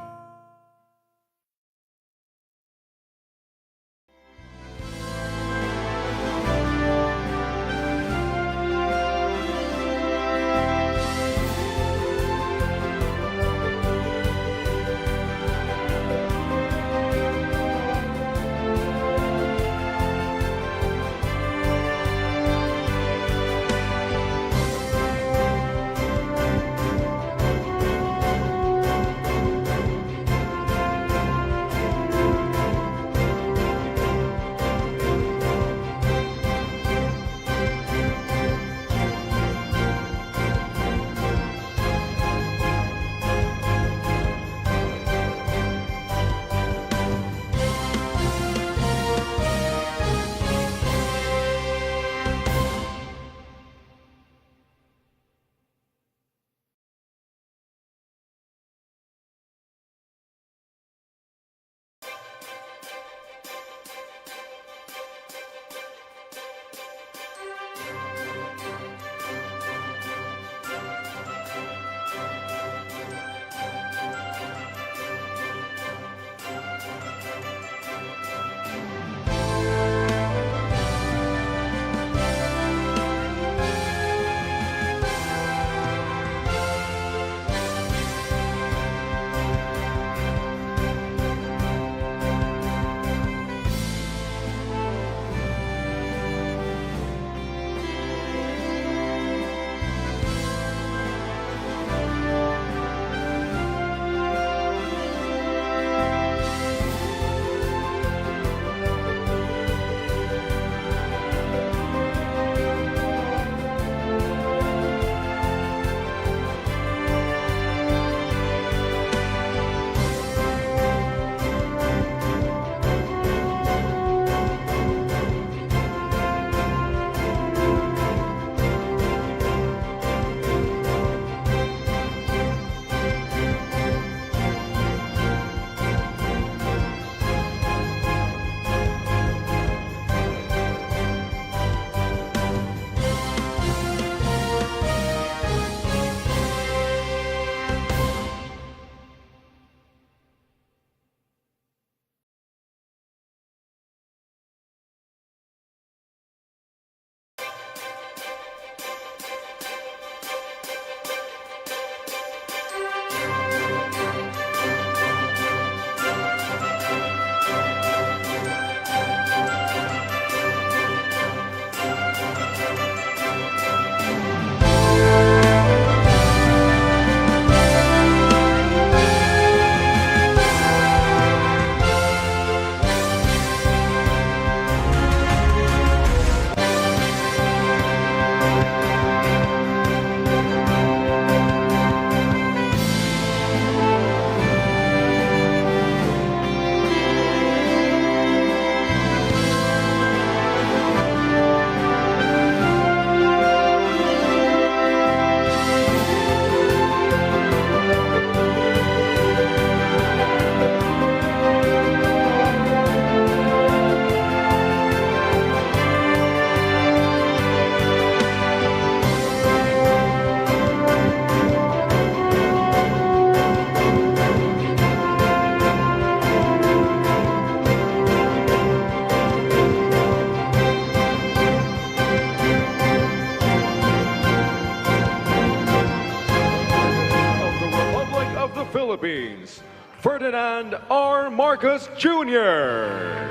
Philippines, Ferdinand R. Marcos Jr.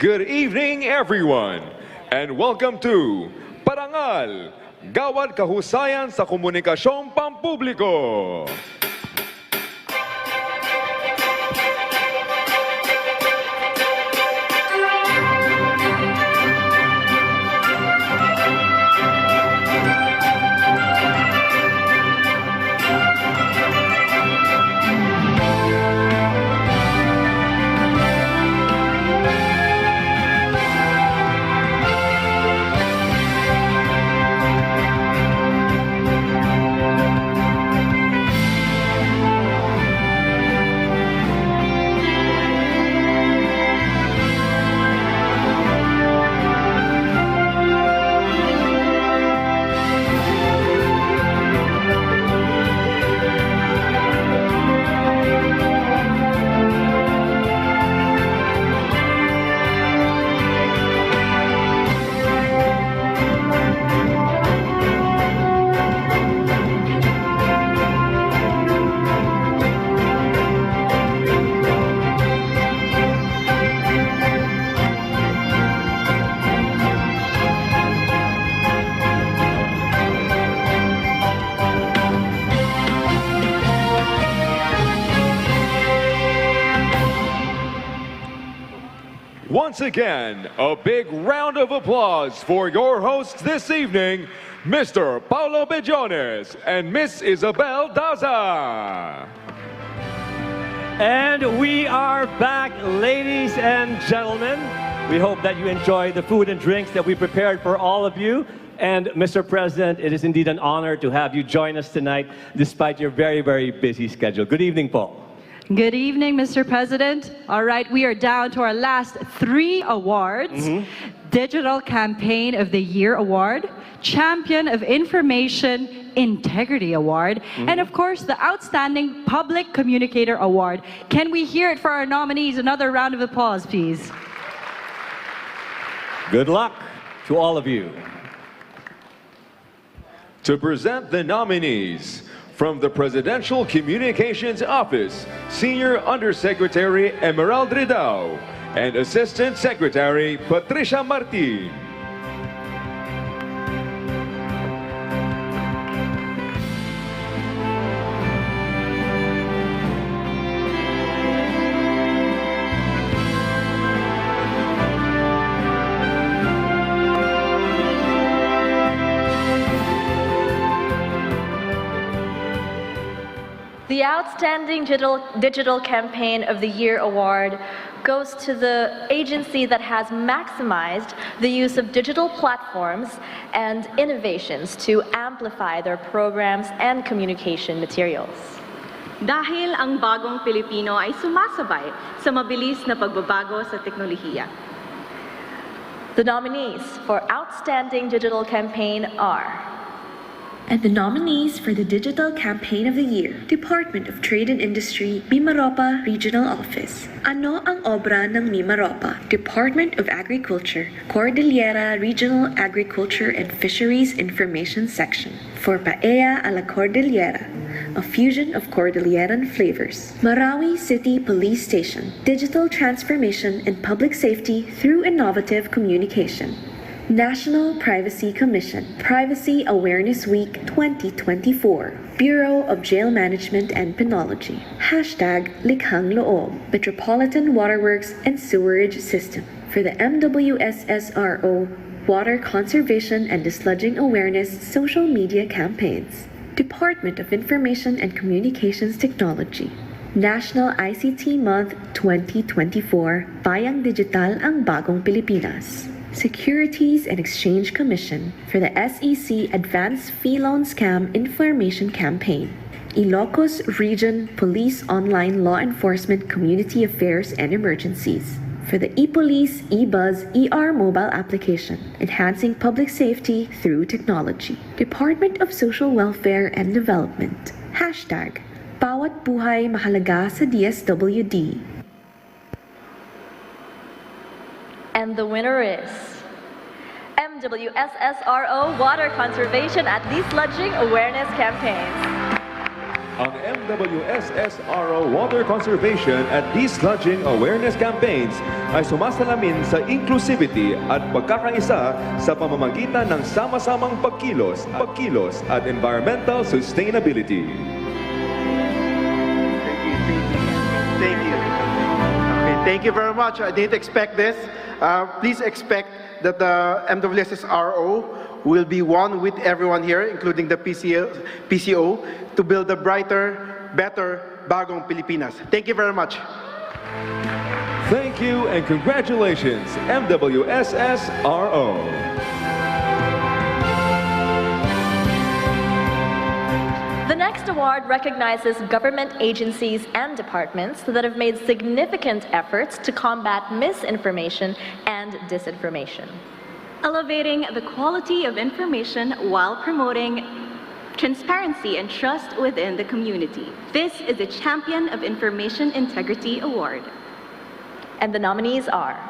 Good evening, everyone, and welcome to Parangal, Gawad Kahusayan sa Komunikasyong Pampubliko. Once again, a big round of applause for your hosts this evening, Mr. Paulo Bejones and Miss Isabel Daza. And we are back, ladies and gentlemen. We hope that you enjoy the food and drinks that we prepared for all of you. And Mr. President, it is indeed an honor to have you join us tonight despite your very, very busy schedule. Good evening, Paul. Good evening, Mr. President. All right, we are down to our last 3 awards. Digital Campaign of the Year Award, Champion of Information Integrity Award, and of course, the Outstanding Public Communicator Award. Can we hear it for our nominees? Another round of applause, please. Good luck to all of you. To present the nominees, from the Presidential Communications Office, Senior Undersecretary Emerald Ridao and Assistant Secretary Patricia Martin. The Outstanding Digital Campaign of the Year Award goes to the agency that has maximized the use of digital platforms and innovations to amplify their programs and communication materials. Dahil ang bagong Pilipino ay sumasabay sa mabilis na pagbabago sa teknolohiya. The nominees for Outstanding Digital Campaign are... And the nominees for the Digital Campaign of the Year, Department of Trade and Industry, Mimaropa Regional Office. Ano ang obra ng Mimaropa? Department of Agriculture, Cordillera Regional Agriculture and Fisheries Information Section. For Paella a la Cordillera, a fusion of Cordilleran flavors. Marawi City Police Station, Digital Transformation in Public Safety through Innovative Communication. National Privacy Commission, Privacy Awareness Week 2024, Bureau of Jail Management and Penology, Hashtag Likhang Loob, Metropolitan Waterworks and Sewerage System, for the MWSSRO, Water Conservation and Desludging Awareness Social Media Campaigns, Department of Information and Communications Technology, National ICT Month 2024, Bayang Digital ang Bagong Pilipinas. Securities and Exchange Commission for the SEC Advanced Fee Loan Scam Information Campaign. Ilocos Region Police Online Law Enforcement Community Affairs and Emergencies. For the ePolice eBuzz ER mobile application, enhancing public safety through technology. Department of Social Welfare and Development. Hashtag Bawat Buhay Mahalaga sa DSWD. And the winner is MWSSRO Water Conservation at Desludging Awareness Campaigns. ang MWSSRO Water Conservation at Desludging Awareness Campaigns ay sumasalamin sa inclusivity at pagkakaisa sa pamamagitan ng sama-samang pagkilos at environmental sustainability. Thank you. Okay, thank you very much. I didn't expect this. Please expect that the MWSSRO will be one with everyone here, including the PCO, to build a brighter, better, Bagong Pilipinas. Thank you very much. Thank you and congratulations, MWSSRO. The next award recognizes government agencies and departments that have made significant efforts to combat misinformation and disinformation. Elevating the quality of information while promoting transparency and trust within the community. This is the Champion of Information Integrity Award. And the nominees are...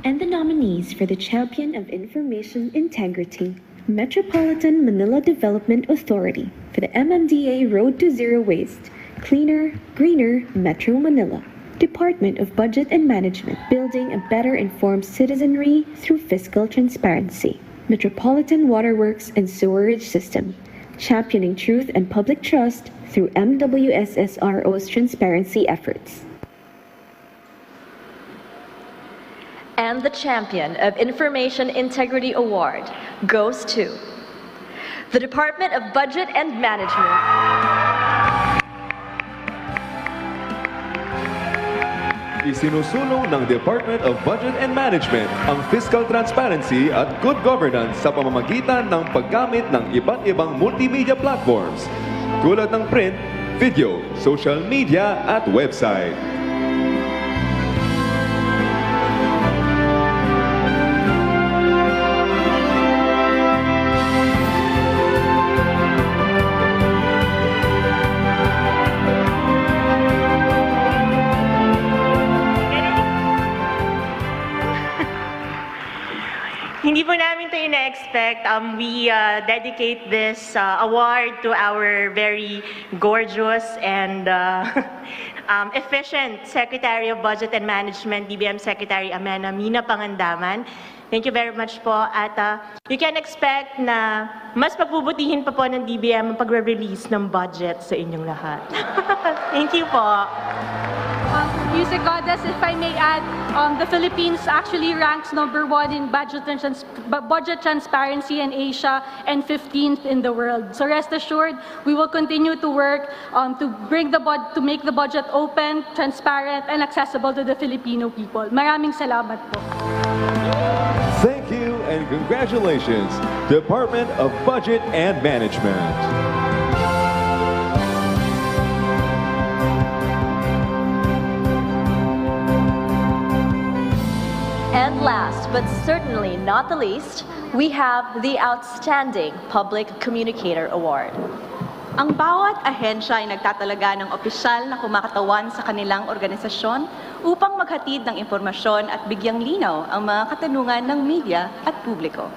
And the nominees for the Champion of Information Integrity, Metropolitan Manila Development Authority for the MMDA Road to Zero Waste, Cleaner, Greener, Metro Manila. Department of Budget and Management, building a better informed citizenry through fiscal transparency. Metropolitan Waterworks and Sewerage System, championing truth and public trust through MWSSRO's transparency efforts. And the Champion of Information Integrity Award goes to the Department of Budget and Management. Isinusulong ng Department of Budget and Management ang fiscal transparency at good governance sa pamamagitan ng paggamit ng iba't ibang multimedia platforms tulad ng print, video, social media at website. Hindi po namin ito ina-expect. We dedicate this award to our very gorgeous and efficient Secretary of Budget and Management, DBM Secretary Amena Mina Pangandaman. Thank you very much po. At you can expect na mas pagbubutihin pa po ng DBM ang pagre-release ng budget sa inyong lahat. Thank you po. Music Goddess, if I may add, the Philippines actually ranks #1 in budget transparency in Asia and 15th in the world. So rest assured, we will continue to work to make the budget open, transparent, and accessible to the Filipino people. Maraming salamat po. Thank you and congratulations, Department of Budget and Management. And last, but certainly not the least, we have the Outstanding Public Communicator Award. Ang bawat ahensya ay nagtatalaga ng opisyal na kumakatawan sa kanilang organisasyon upang maghatid ng impormasyon at bigyang linaw ang mga katanungan ng media at publiko.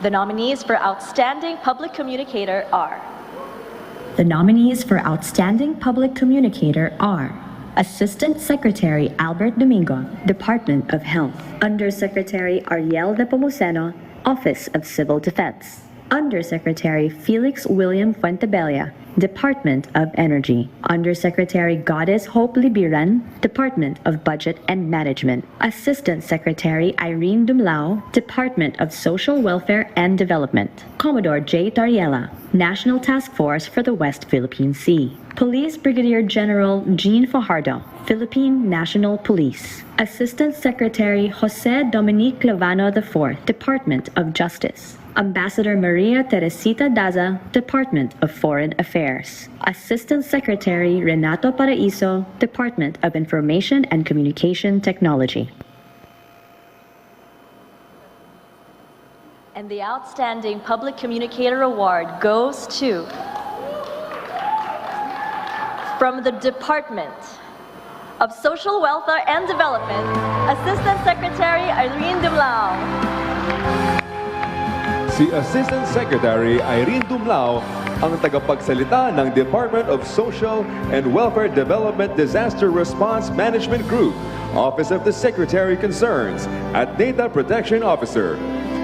The nominees for Outstanding Public Communicator are... The nominees for Outstanding Public Communicator are Assistant Secretary Albert Domingo, Department of Health. Undersecretary Ariel Nepomuceno, Office of Civil Defense. Undersecretary Felix William Fuentebella, Department of Energy. Undersecretary Goddess Hope Libiran, Department of Budget and Management. Assistant Secretary Irene Dumlao, Department of Social Welfare and Development. Commodore J. Tariela, National Task Force for the West Philippine Sea. Police Brigadier General Jean Fajardo, Philippine National Police. Assistant Secretary Jose Dominique Clavano IV, Department of Justice. Ambassador Maria Teresita Daza, Department of Foreign Affairs. Assistant Secretary Renato Paraiso, Department of Information and Communication Technology. And the Outstanding Public Communicator Award goes to... From the Department of Social Welfare and Development, Assistant Secretary Irene Dumlao. si Assistant Secretary Irene Dumlao, ang tagapagsalita ng Department of Social and Welfare Development Disaster Response Management Group, Office of the Secretary Concerns, at Data Protection Officer.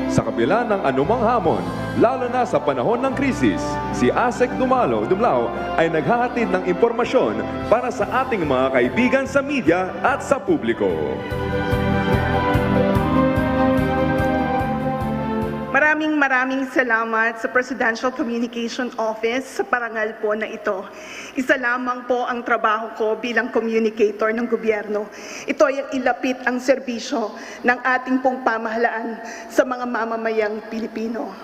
Sa kabila ng anumang hamon, lalo na sa panahon ng krisis, si ASEC Dumlao ay naghahatid ng impormasyon para sa ating mga kaibigan sa media at sa publiko. Maraming salamat sa Presidential Communication Office sa parangal po na ito. Isa lamang po ang trabaho ko bilang communicator ng gobyerno. Ito ay ilapit ang serbisyo ng ating pong pamahalaan sa mga mamamayang Pilipino.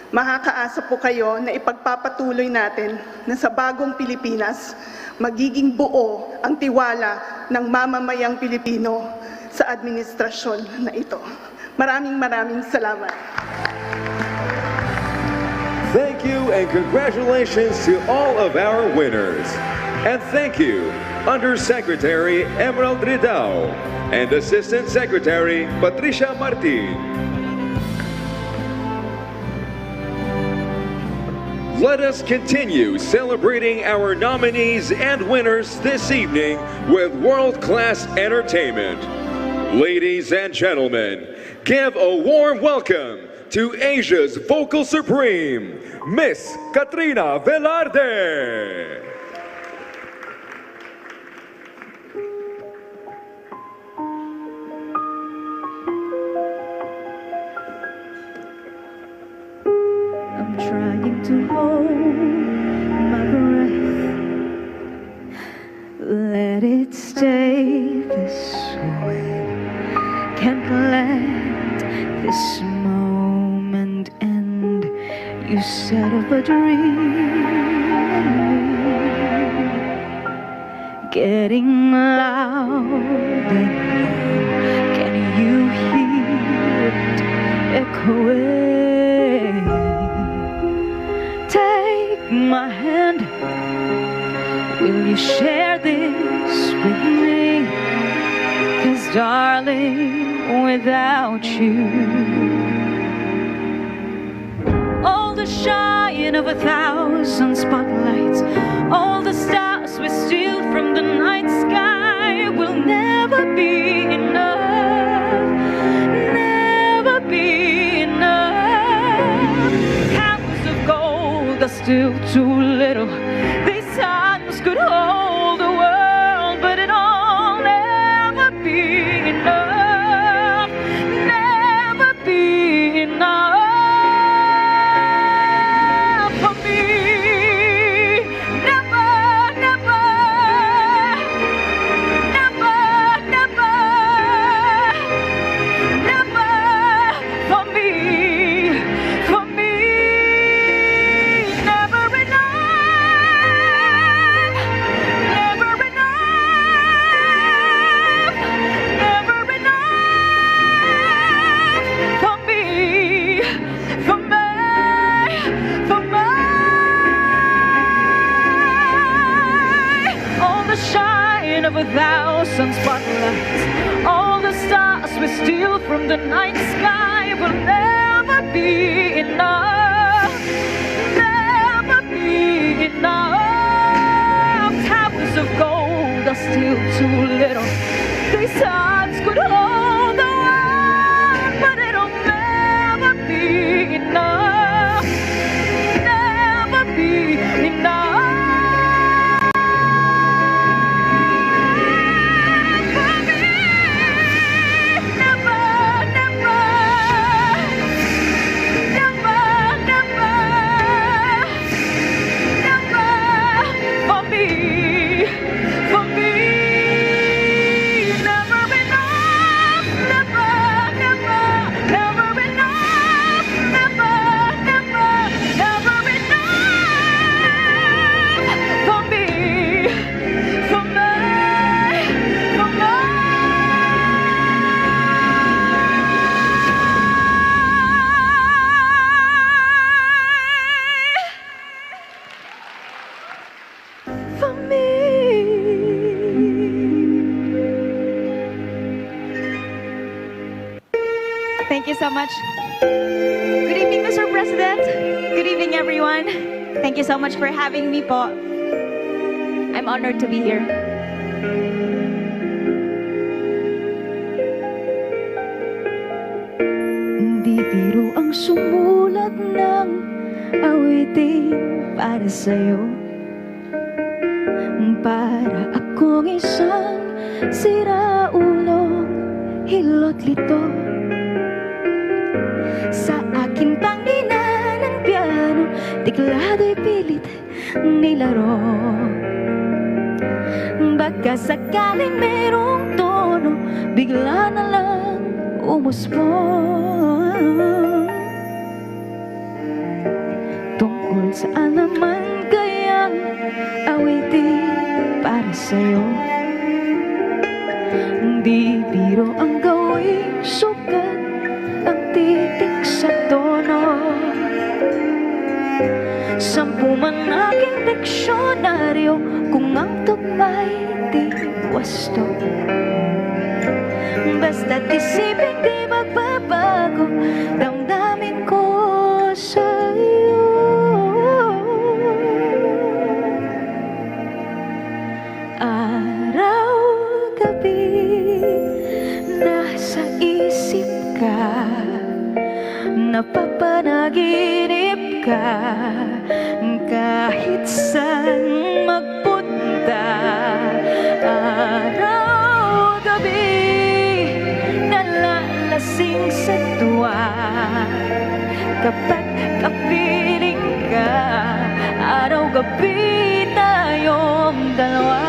Makakaasa po kayo na ipagpapatuloy natin na sa bagong Pilipinas, magiging buo ang tiwala ng mamamayang Pilipino sa administrasyon na ito. Maraming salamat. Thank you and congratulations to all of our winners. And thank you, Undersecretary Emerald Ridao and Assistant Secretary Patricia Martin. Let us continue celebrating our nominees and winners this evening with world-class entertainment. Ladies and gentlemen, give a warm welcome to Asia's Vocal Supreme, Miss Katrina Velarde. I'm trying to hold my breath. Let it stay this way. Can't let this moment end. You set up a dream, getting louder. Can you hear it echoing? Take my hand. Will you share this with me? 'Cause darling, without you, all the shine of 1,000 spotlights, all the stars we steal from the night sky will never be enough, never be enough. Handfuls of gold are still too little. These hands could hold the world, but it'll never be enough, never be enough. Of 1,000 spotlights, all the stars we steal from the night sky will never be enough, never be enough. Tablets of gold are still too little. These hands could hold the world, but it'll never be enough, never be enough. Thank you so much. Good evening President. Good evening, everyone. Thank you so much for having me po. I'm honored to be here. Di biro ang sumulat ng awitin para sa'yo. Para akong isang siraulong hilot lito. Sa akin pangina ng piano, tiklado'y pilit nilaro. Baka sakaling merong tono, bigla na lang umusbong. Tungkol saan naman kayang awitin para sa'yo? Di biro ang gawing sukat, ang titik sa tono. 10 man aking diksyonaryo, kung ang tugma'y di wasto. Basta't isipin di magbabago, damdamin ko sa'yo. Araw, gabi, nasa isip ka, napapanaginip ka, kahit saan magpunta. Araw, gabi, nalalasing sa tuwa, kapag kapiling ka. Araw, gabi, tayong dalawa.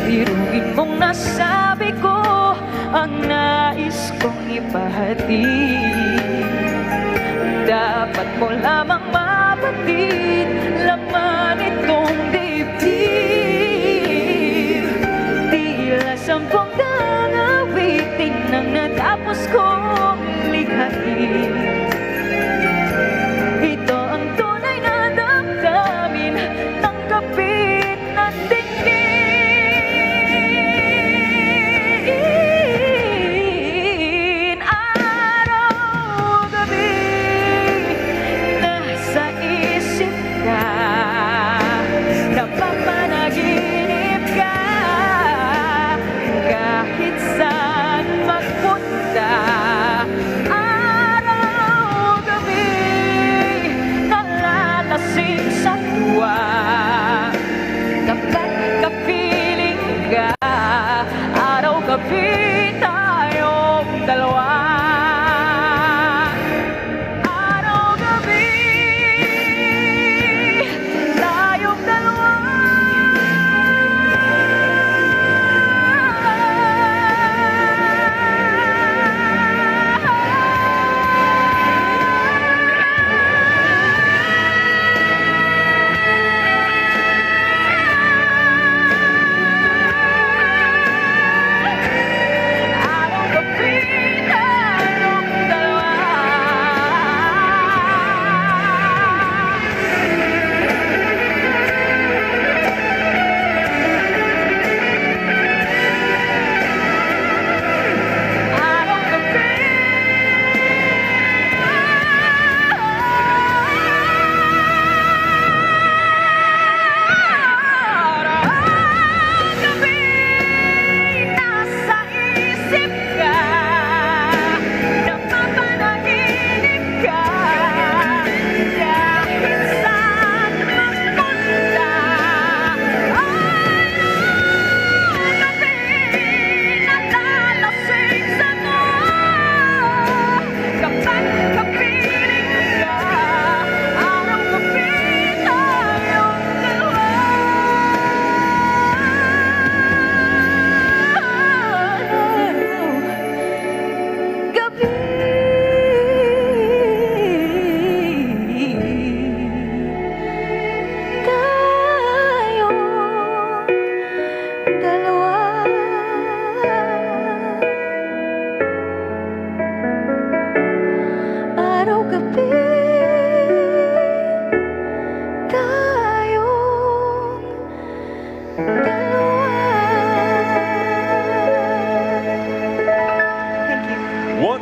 Biruin mong nasabi ko ang nais kong ipahatid. Dapat mo lamang mapatid laman itong dibdib. Tila 10 awitin nang natapos kong likhain. Ito ang tunay na damdamin, tanggapin at tingin. Araw,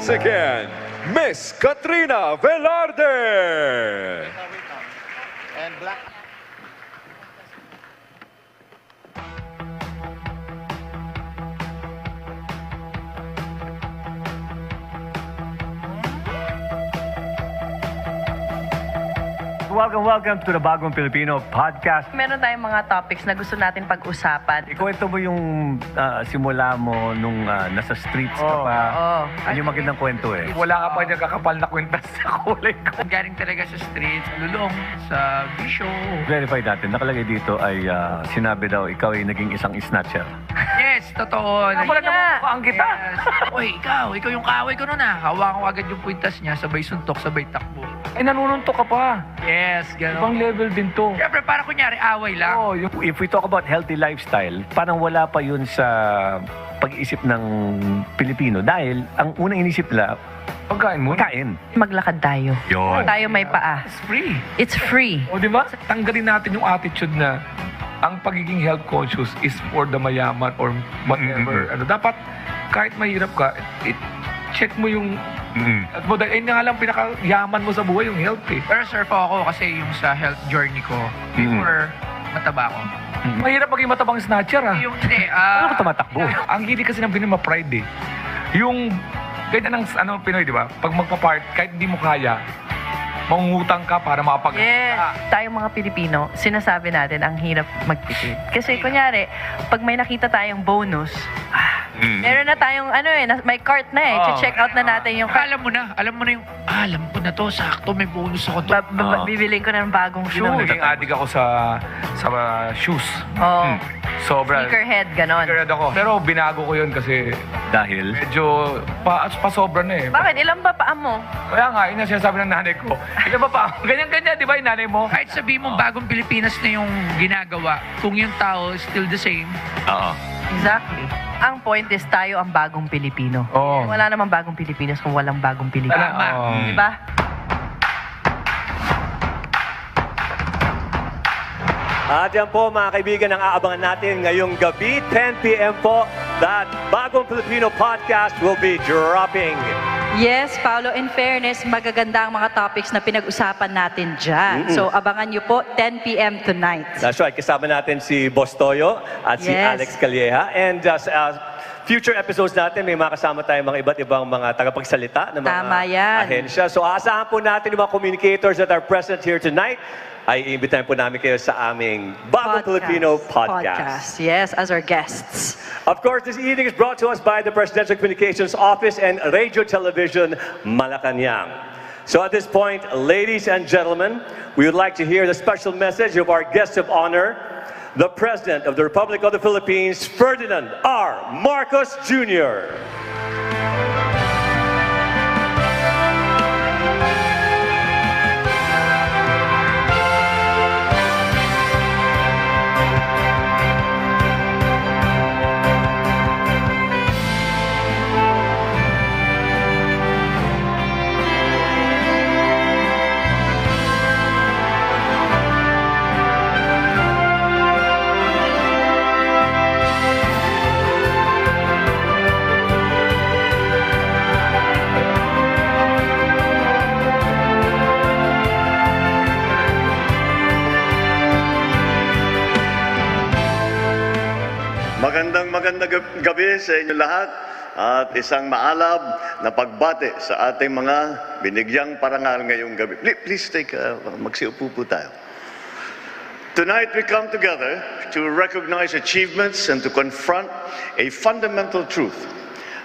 once again, Miss Katrina Velarde. And black. Welcome to the Bagong Filipino podcast. Meron tayong mga topics na gusto natin pag-usapan. Ikwento mo yung simula mo nung nasa streets ka pa. Ano yung magandang kwento eh? Wala ka pa dyan kakapal na kwintas sa kulay ko. Galing talaga sa streets, lulong, sa bisyo. Verify natin, nakalagay dito ay sinabi daw ikaw ay naging isang snatcher. Yes, totoo. Wala na ang kita. Uy, ikaw yung kaaway ko nun ah. Hawakan ko agad yung kwintas niya, sabay suntok, sabay takbo. Ay, nanununtok ka pa. Yes, gano'n. Ibang level din to. Siyempre, para kunyari, away lang. Oh, if we talk about healthy lifestyle, parang wala pa yun sa pag-iisip ng Pilipino. Dahil, ang unang inisip nila, pagkain mo. Pagkain. Maglakad tayo. Yun. Tayo may paa. It's free. It's free. O, di ba? Tanggalin natin yung attitude na ang pagiging health conscious is for the mayaman or whatever. Ano, dapat, kahit mahirap ka, check mo yung at mo dahil nga lang pinakayaman mo sa buhay yung health eh. Pero sir po ako kasi yung sa health journey ko, before mataba ako. Mahirap maging matabang snatcher ah. Yung hindi, Ano ka tumatakbo? Ang hindi kasi ng Pinoy ma-pride eh. Yung, kahit anong Pinoy, di ba? Pag magpa-part, kahit hindi mo kaya, mangungutang ka para makapag... Yes. Tayong mga Pilipino, sinasabi natin ang hirap magtipid. Kasi kunyari, pag may nakita tayong bonus, meron na tayong may cart na eh. Check out na natin yung... Alam mo na yung, alam ko na to, sakto, may bonus ako to. Bibiling ko ng bagong shoes. Naging addict ako sa shoes. Oo. Sobra. Sneakerhead, ganon. Sneakerhead ako. Pero binago ko yun kasi... Dahil? Medyo pa-sobra na eh. Bakit? Ilan ba paa mo? Kaya nga, yun ang sinasabi ng nanay ko. Ilan ba paa? Ganyan-ganyan, di ba yung nanay mo? Kahit sabihin mo, bagong Pilipinas na yung ginagawa, kung yung tao is still the same. Oo. Exactly. Ang point is tayo ang bagong Pilipino. Oo. Wala namang bagong Pilipinas kung walang bagong Pilipino. Tama. Di ba? At yan po mga kaibigan ang aabangan natin ngayong gabi, 10 p.m. po, that Bagong Filipino podcast will be dropping. Yes, Paolo, in fairness, magaganda ang mga topics na pinag-usapan natin dyan. So, abangan nyo po, 10 p.m. tonight. That's right. Kasama natin si Boss Toyo at si Alex Calleja. And future episodes natin, may makasama tayong mga iba't ibang mga tagapagsalita ng mga ahensya. So, aasahan po natin yung mga communicators that are present here tonight. Ay iimbitahin po namin kayo sa aming Bagong Filipino podcast. Yes, as our guests. Of course, this evening is brought to us by the Presidential Communications Office and Radio Television Malacanang. So at this point, ladies and gentlemen, we would like to hear the special message of our guest of honor, the President of the Republic of the Philippines, Ferdinand R. Marcos Jr. Magandang gabi sa inyo lahat at isang maalab na pagbati sa ating mga binigyang parangal ngayong gabi. Please magsiupo po tayo. Tonight we come together to recognize achievements and to confront a fundamental truth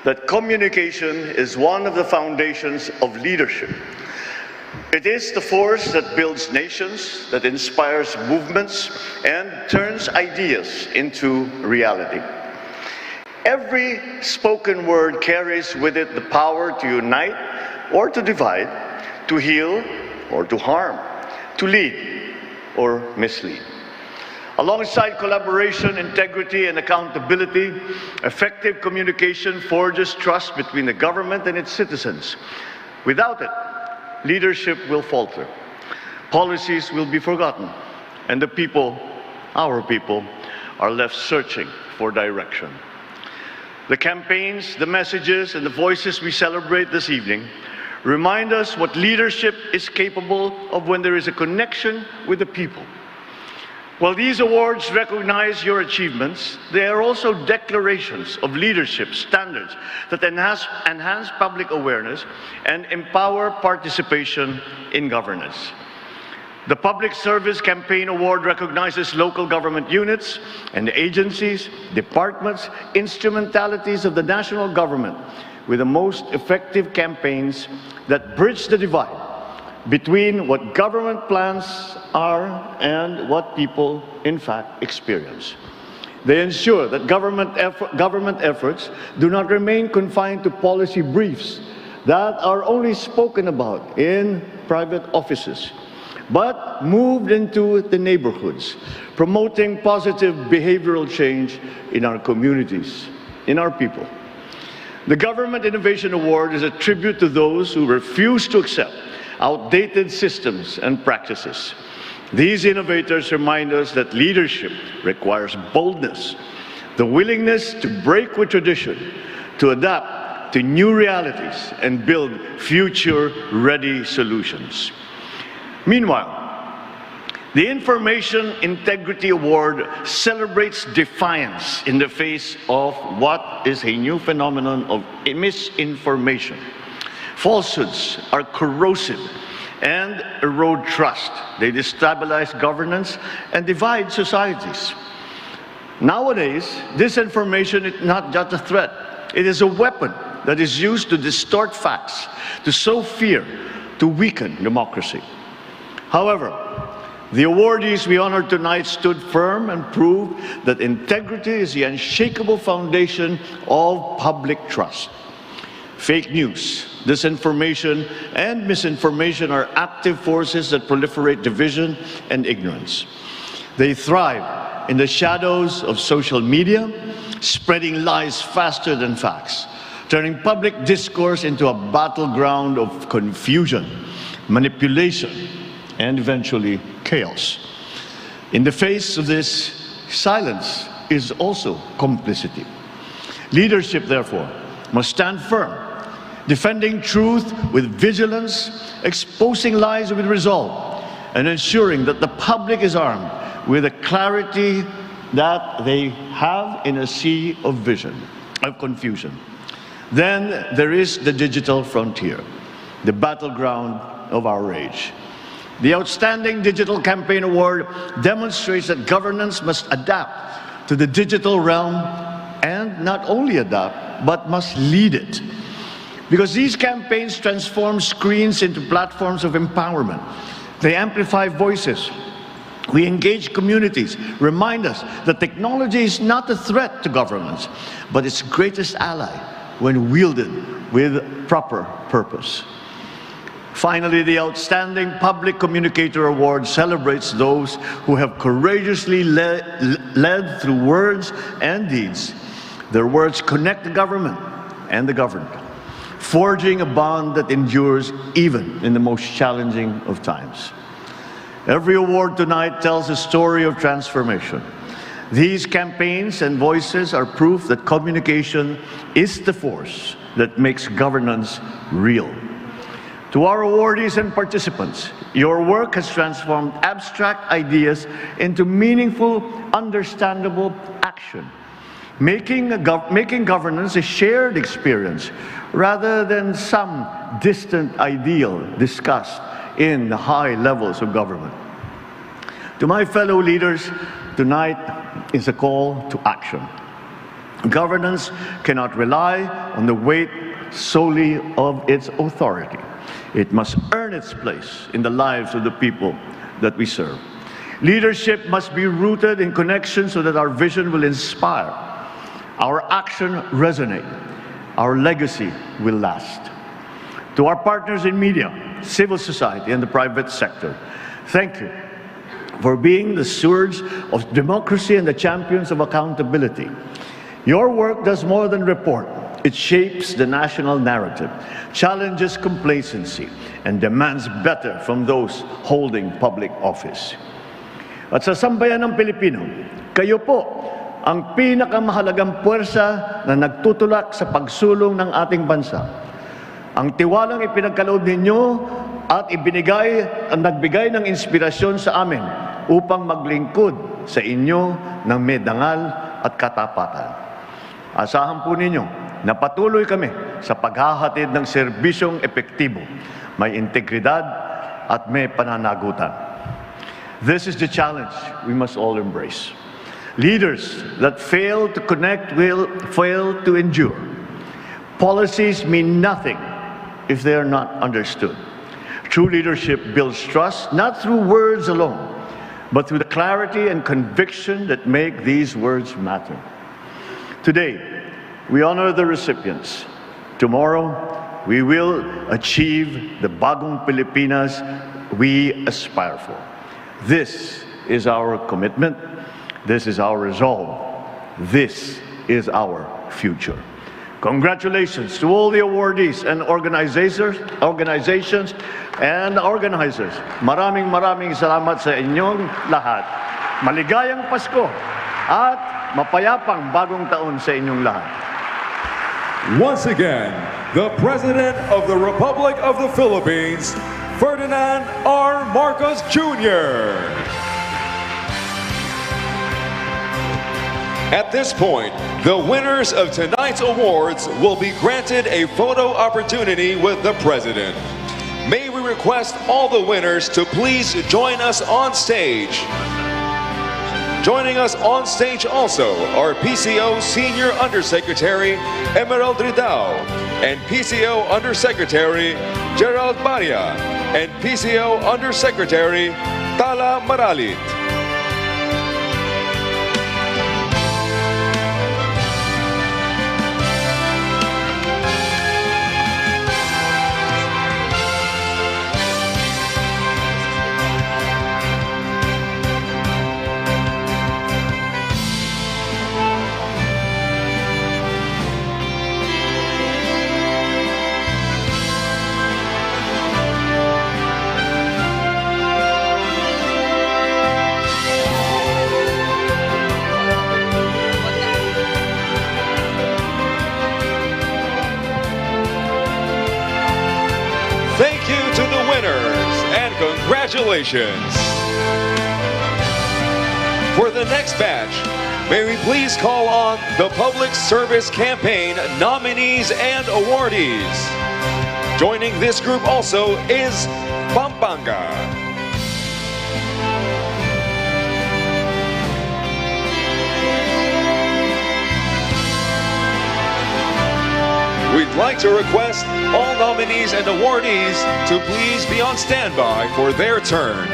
that communication is one of the foundations of leadership. It is the force that builds nations, that inspires movements, and turns ideas into reality. Every spoken word carries with it the power to unite or to divide, to heal or to harm, to lead or mislead. Alongside collaboration, integrity, and accountability, effective communication forges trust between the government and its citizens. Without it, leadership will falter, policies will be forgotten, and the people, our people, are left searching for direction. The campaigns, the messages, and the voices we celebrate this evening remind us what leadership is capable of when there is a connection with the people. While these awards recognize your achievements, they are also declarations of leadership standards that enhance public awareness and empower participation in governance. The Public Service Campaign Award recognizes local government units and agencies, departments, instrumentalities of the national government with the most effective campaigns that bridge the divide between what government plans are and what people in fact experience. They ensure that government efforts do not remain confined to policy briefs that are only spoken about in private offices, but moved into the neighborhoods, promoting positive behavioral change in our communities, in our people. The Government Innovation Award is a tribute to those who refuse to accept outdated systems and practices. These innovators remind us that leadership requires boldness, the willingness to break with tradition, to adapt to new realities, and build future-ready solutions. Meanwhile, the Information Integrity Award celebrates defiance in the face of what is a new phenomenon of misinformation. Falsehoods are corrosive and erode trust. They destabilize governance and divide societies. Nowadays, disinformation is not just a threat. It is a weapon that is used to distort facts, to sow fear, to weaken democracy. However, the awardees we honor tonight stood firm and proved that integrity is the unshakable foundation of public trust. Fake news, disinformation, and misinformation are active forces that proliferate division and ignorance. They thrive in the shadows of social media, spreading lies faster than facts, turning public discourse into a battleground of confusion, manipulation, and eventually chaos. In the face of this, silence is also complicity. Leadership, therefore, must stand firm, defending truth with vigilance, exposing lies with resolve, and ensuring that the public is armed with the clarity that they have in a sea of confusion. Then there is the digital frontier, the battleground of our age. The Outstanding Digital Campaign Award demonstrates that governance must adapt to the digital realm, and not only adapt, but must lead it. Because these campaigns transform screens into platforms of empowerment. They amplify voices. We engage communities, remind us that technology is not a threat to governments, but its greatest ally when wielded with proper purpose. Finally, the Outstanding Public Communicator Award celebrates those who have courageously led through words and deeds. Their words connect the government and the governed, forging a bond that endures even in the most challenging of times. Every award tonight tells a story of transformation. These campaigns and voices are proof that communication is the force that makes governance real. To our awardees and participants, your work has transformed abstract ideas into meaningful, understandable action, making governance a shared experience rather than some distant ideal discussed in the high levels of government. To my fellow leaders, tonight is a call to action. Governance cannot rely on the weight solely of its authority. It must earn its place in the lives of the people that we serve. Leadership must be rooted in connection so that our vision will inspire, our action resonate, our legacy will last. To our partners in media, civil society, and the private sector, thank you for being the stewards of democracy and the champions of accountability. Your work does more than report. It shapes the national narrative, challenges complacency, and demands better from those holding public office. At sa sambayan ng Pilipino, kayo po ang pinakamahalagang puwersa na nagtutulak sa pagsulong ng ating bansa. Ang tiwalang ipinagkaloob ninyo at nagbigay ng inspirasyon sa amin upang maglingkod sa inyo ng may dangal at katapatan. Asahan po ninyo na patuloy kami sa paghahatid ng serbisyong epektibo, may integridad at may pananagutan. This is the challenge we must all embrace. Leaders that fail to connect will fail to endure. Policies mean nothing if they are not understood. True leadership builds trust, not through words alone, but through the clarity and conviction that make these words matter. Today, we honor the recipients. Tomorrow, we will achieve the Bagong Pilipinas we aspire for. This is our commitment. This is our resolve. This is our future. Congratulations to all the awardees and organizations and organizers. Maraming salamat sa inyong lahat. Maligayang Pasko at mapayapang bagong taon sa inyong lahat. Once again, the President of the Republic of the Philippines, Ferdinand R. Marcos Jr. At this point, the winners of tonight's awards will be granted a photo opportunity with the President. May we request all the winners to please join us on stage. Joining us on stage also are PCO Senior Undersecretary Emerald Ridao and PCO Undersecretary Gerald Baria and PCO Undersecretary Tala Maralit. Congratulations. For the next batch, may we please call on the Public Service Campaign nominees and awardees. Joining this group also is Pampanga. We'd like to request all nominees and awardees to please be on standby for their turn.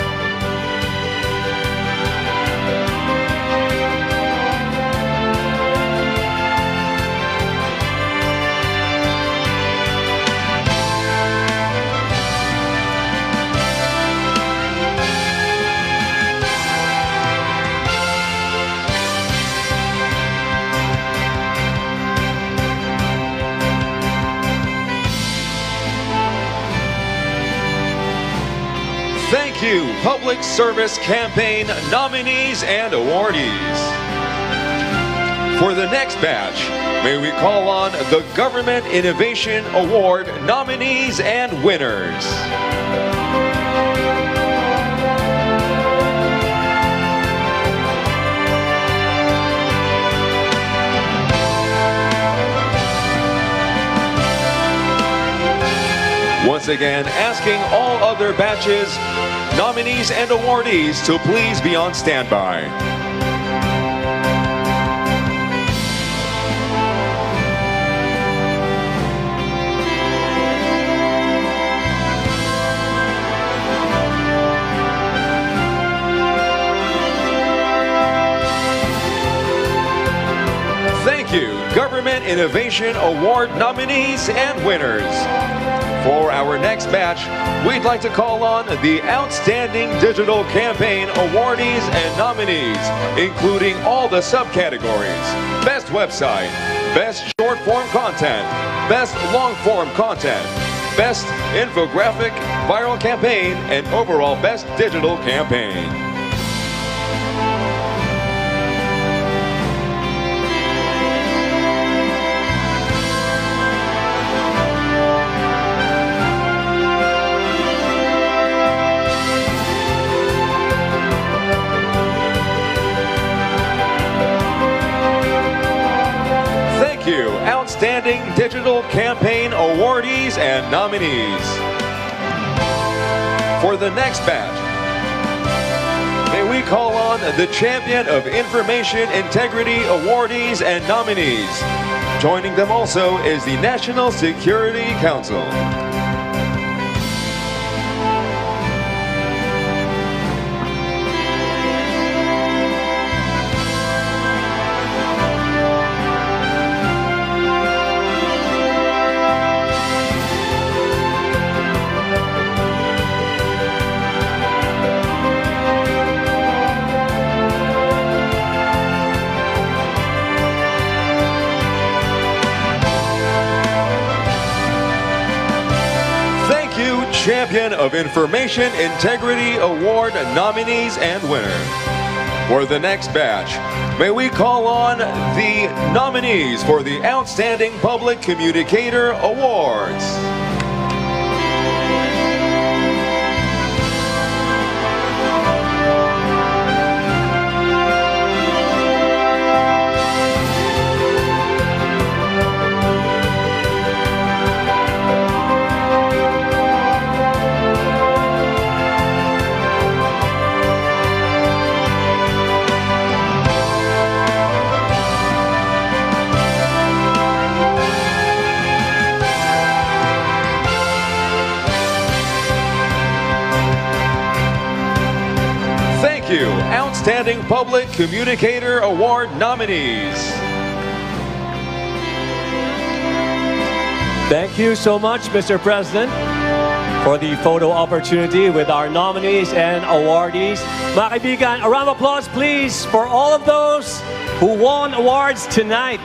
Thank you, Public Service Campaign nominees and awardees. For the next batch, may we call on the Government Innovation Award nominees and winners. Once again, asking all other batches, nominees and awardees to please be on standby. Thank you, Government Innovation Award nominees and winners. For our next batch, we'd like to call on the Outstanding Digital Campaign awardees and nominees, including all the subcategories: Best Website, Best Short Form Content, Best Long Form Content, Best Infographic Viral Campaign, and overall Best Digital Campaign. Outstanding Digital Campaign awardees and nominees. For the next batch, may we call on the Champion of Information Integrity awardees and nominees. Joining them also is the National Security Council. Champion of Information Integrity Award nominees and winner. For the next batch, may we call on the nominees for the Outstanding Public Communicator Awards. Outstanding Public Communicator Award nominees. Thank you so much, Mr. President, for the photo opportunity with our nominees and awardees. Mga kaibigan, a round of applause please for all of those who won awards tonight.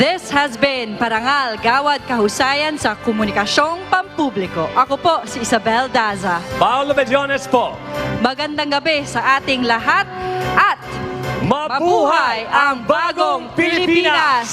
This has been Parangal, Gawad, Kahusayan sa Komunikasyong Pampubliko. Ako po si Isabel Daza. Paolo Medjones po. Magandang gabi sa ating lahat at mabuhay ang bagong Pilipinas!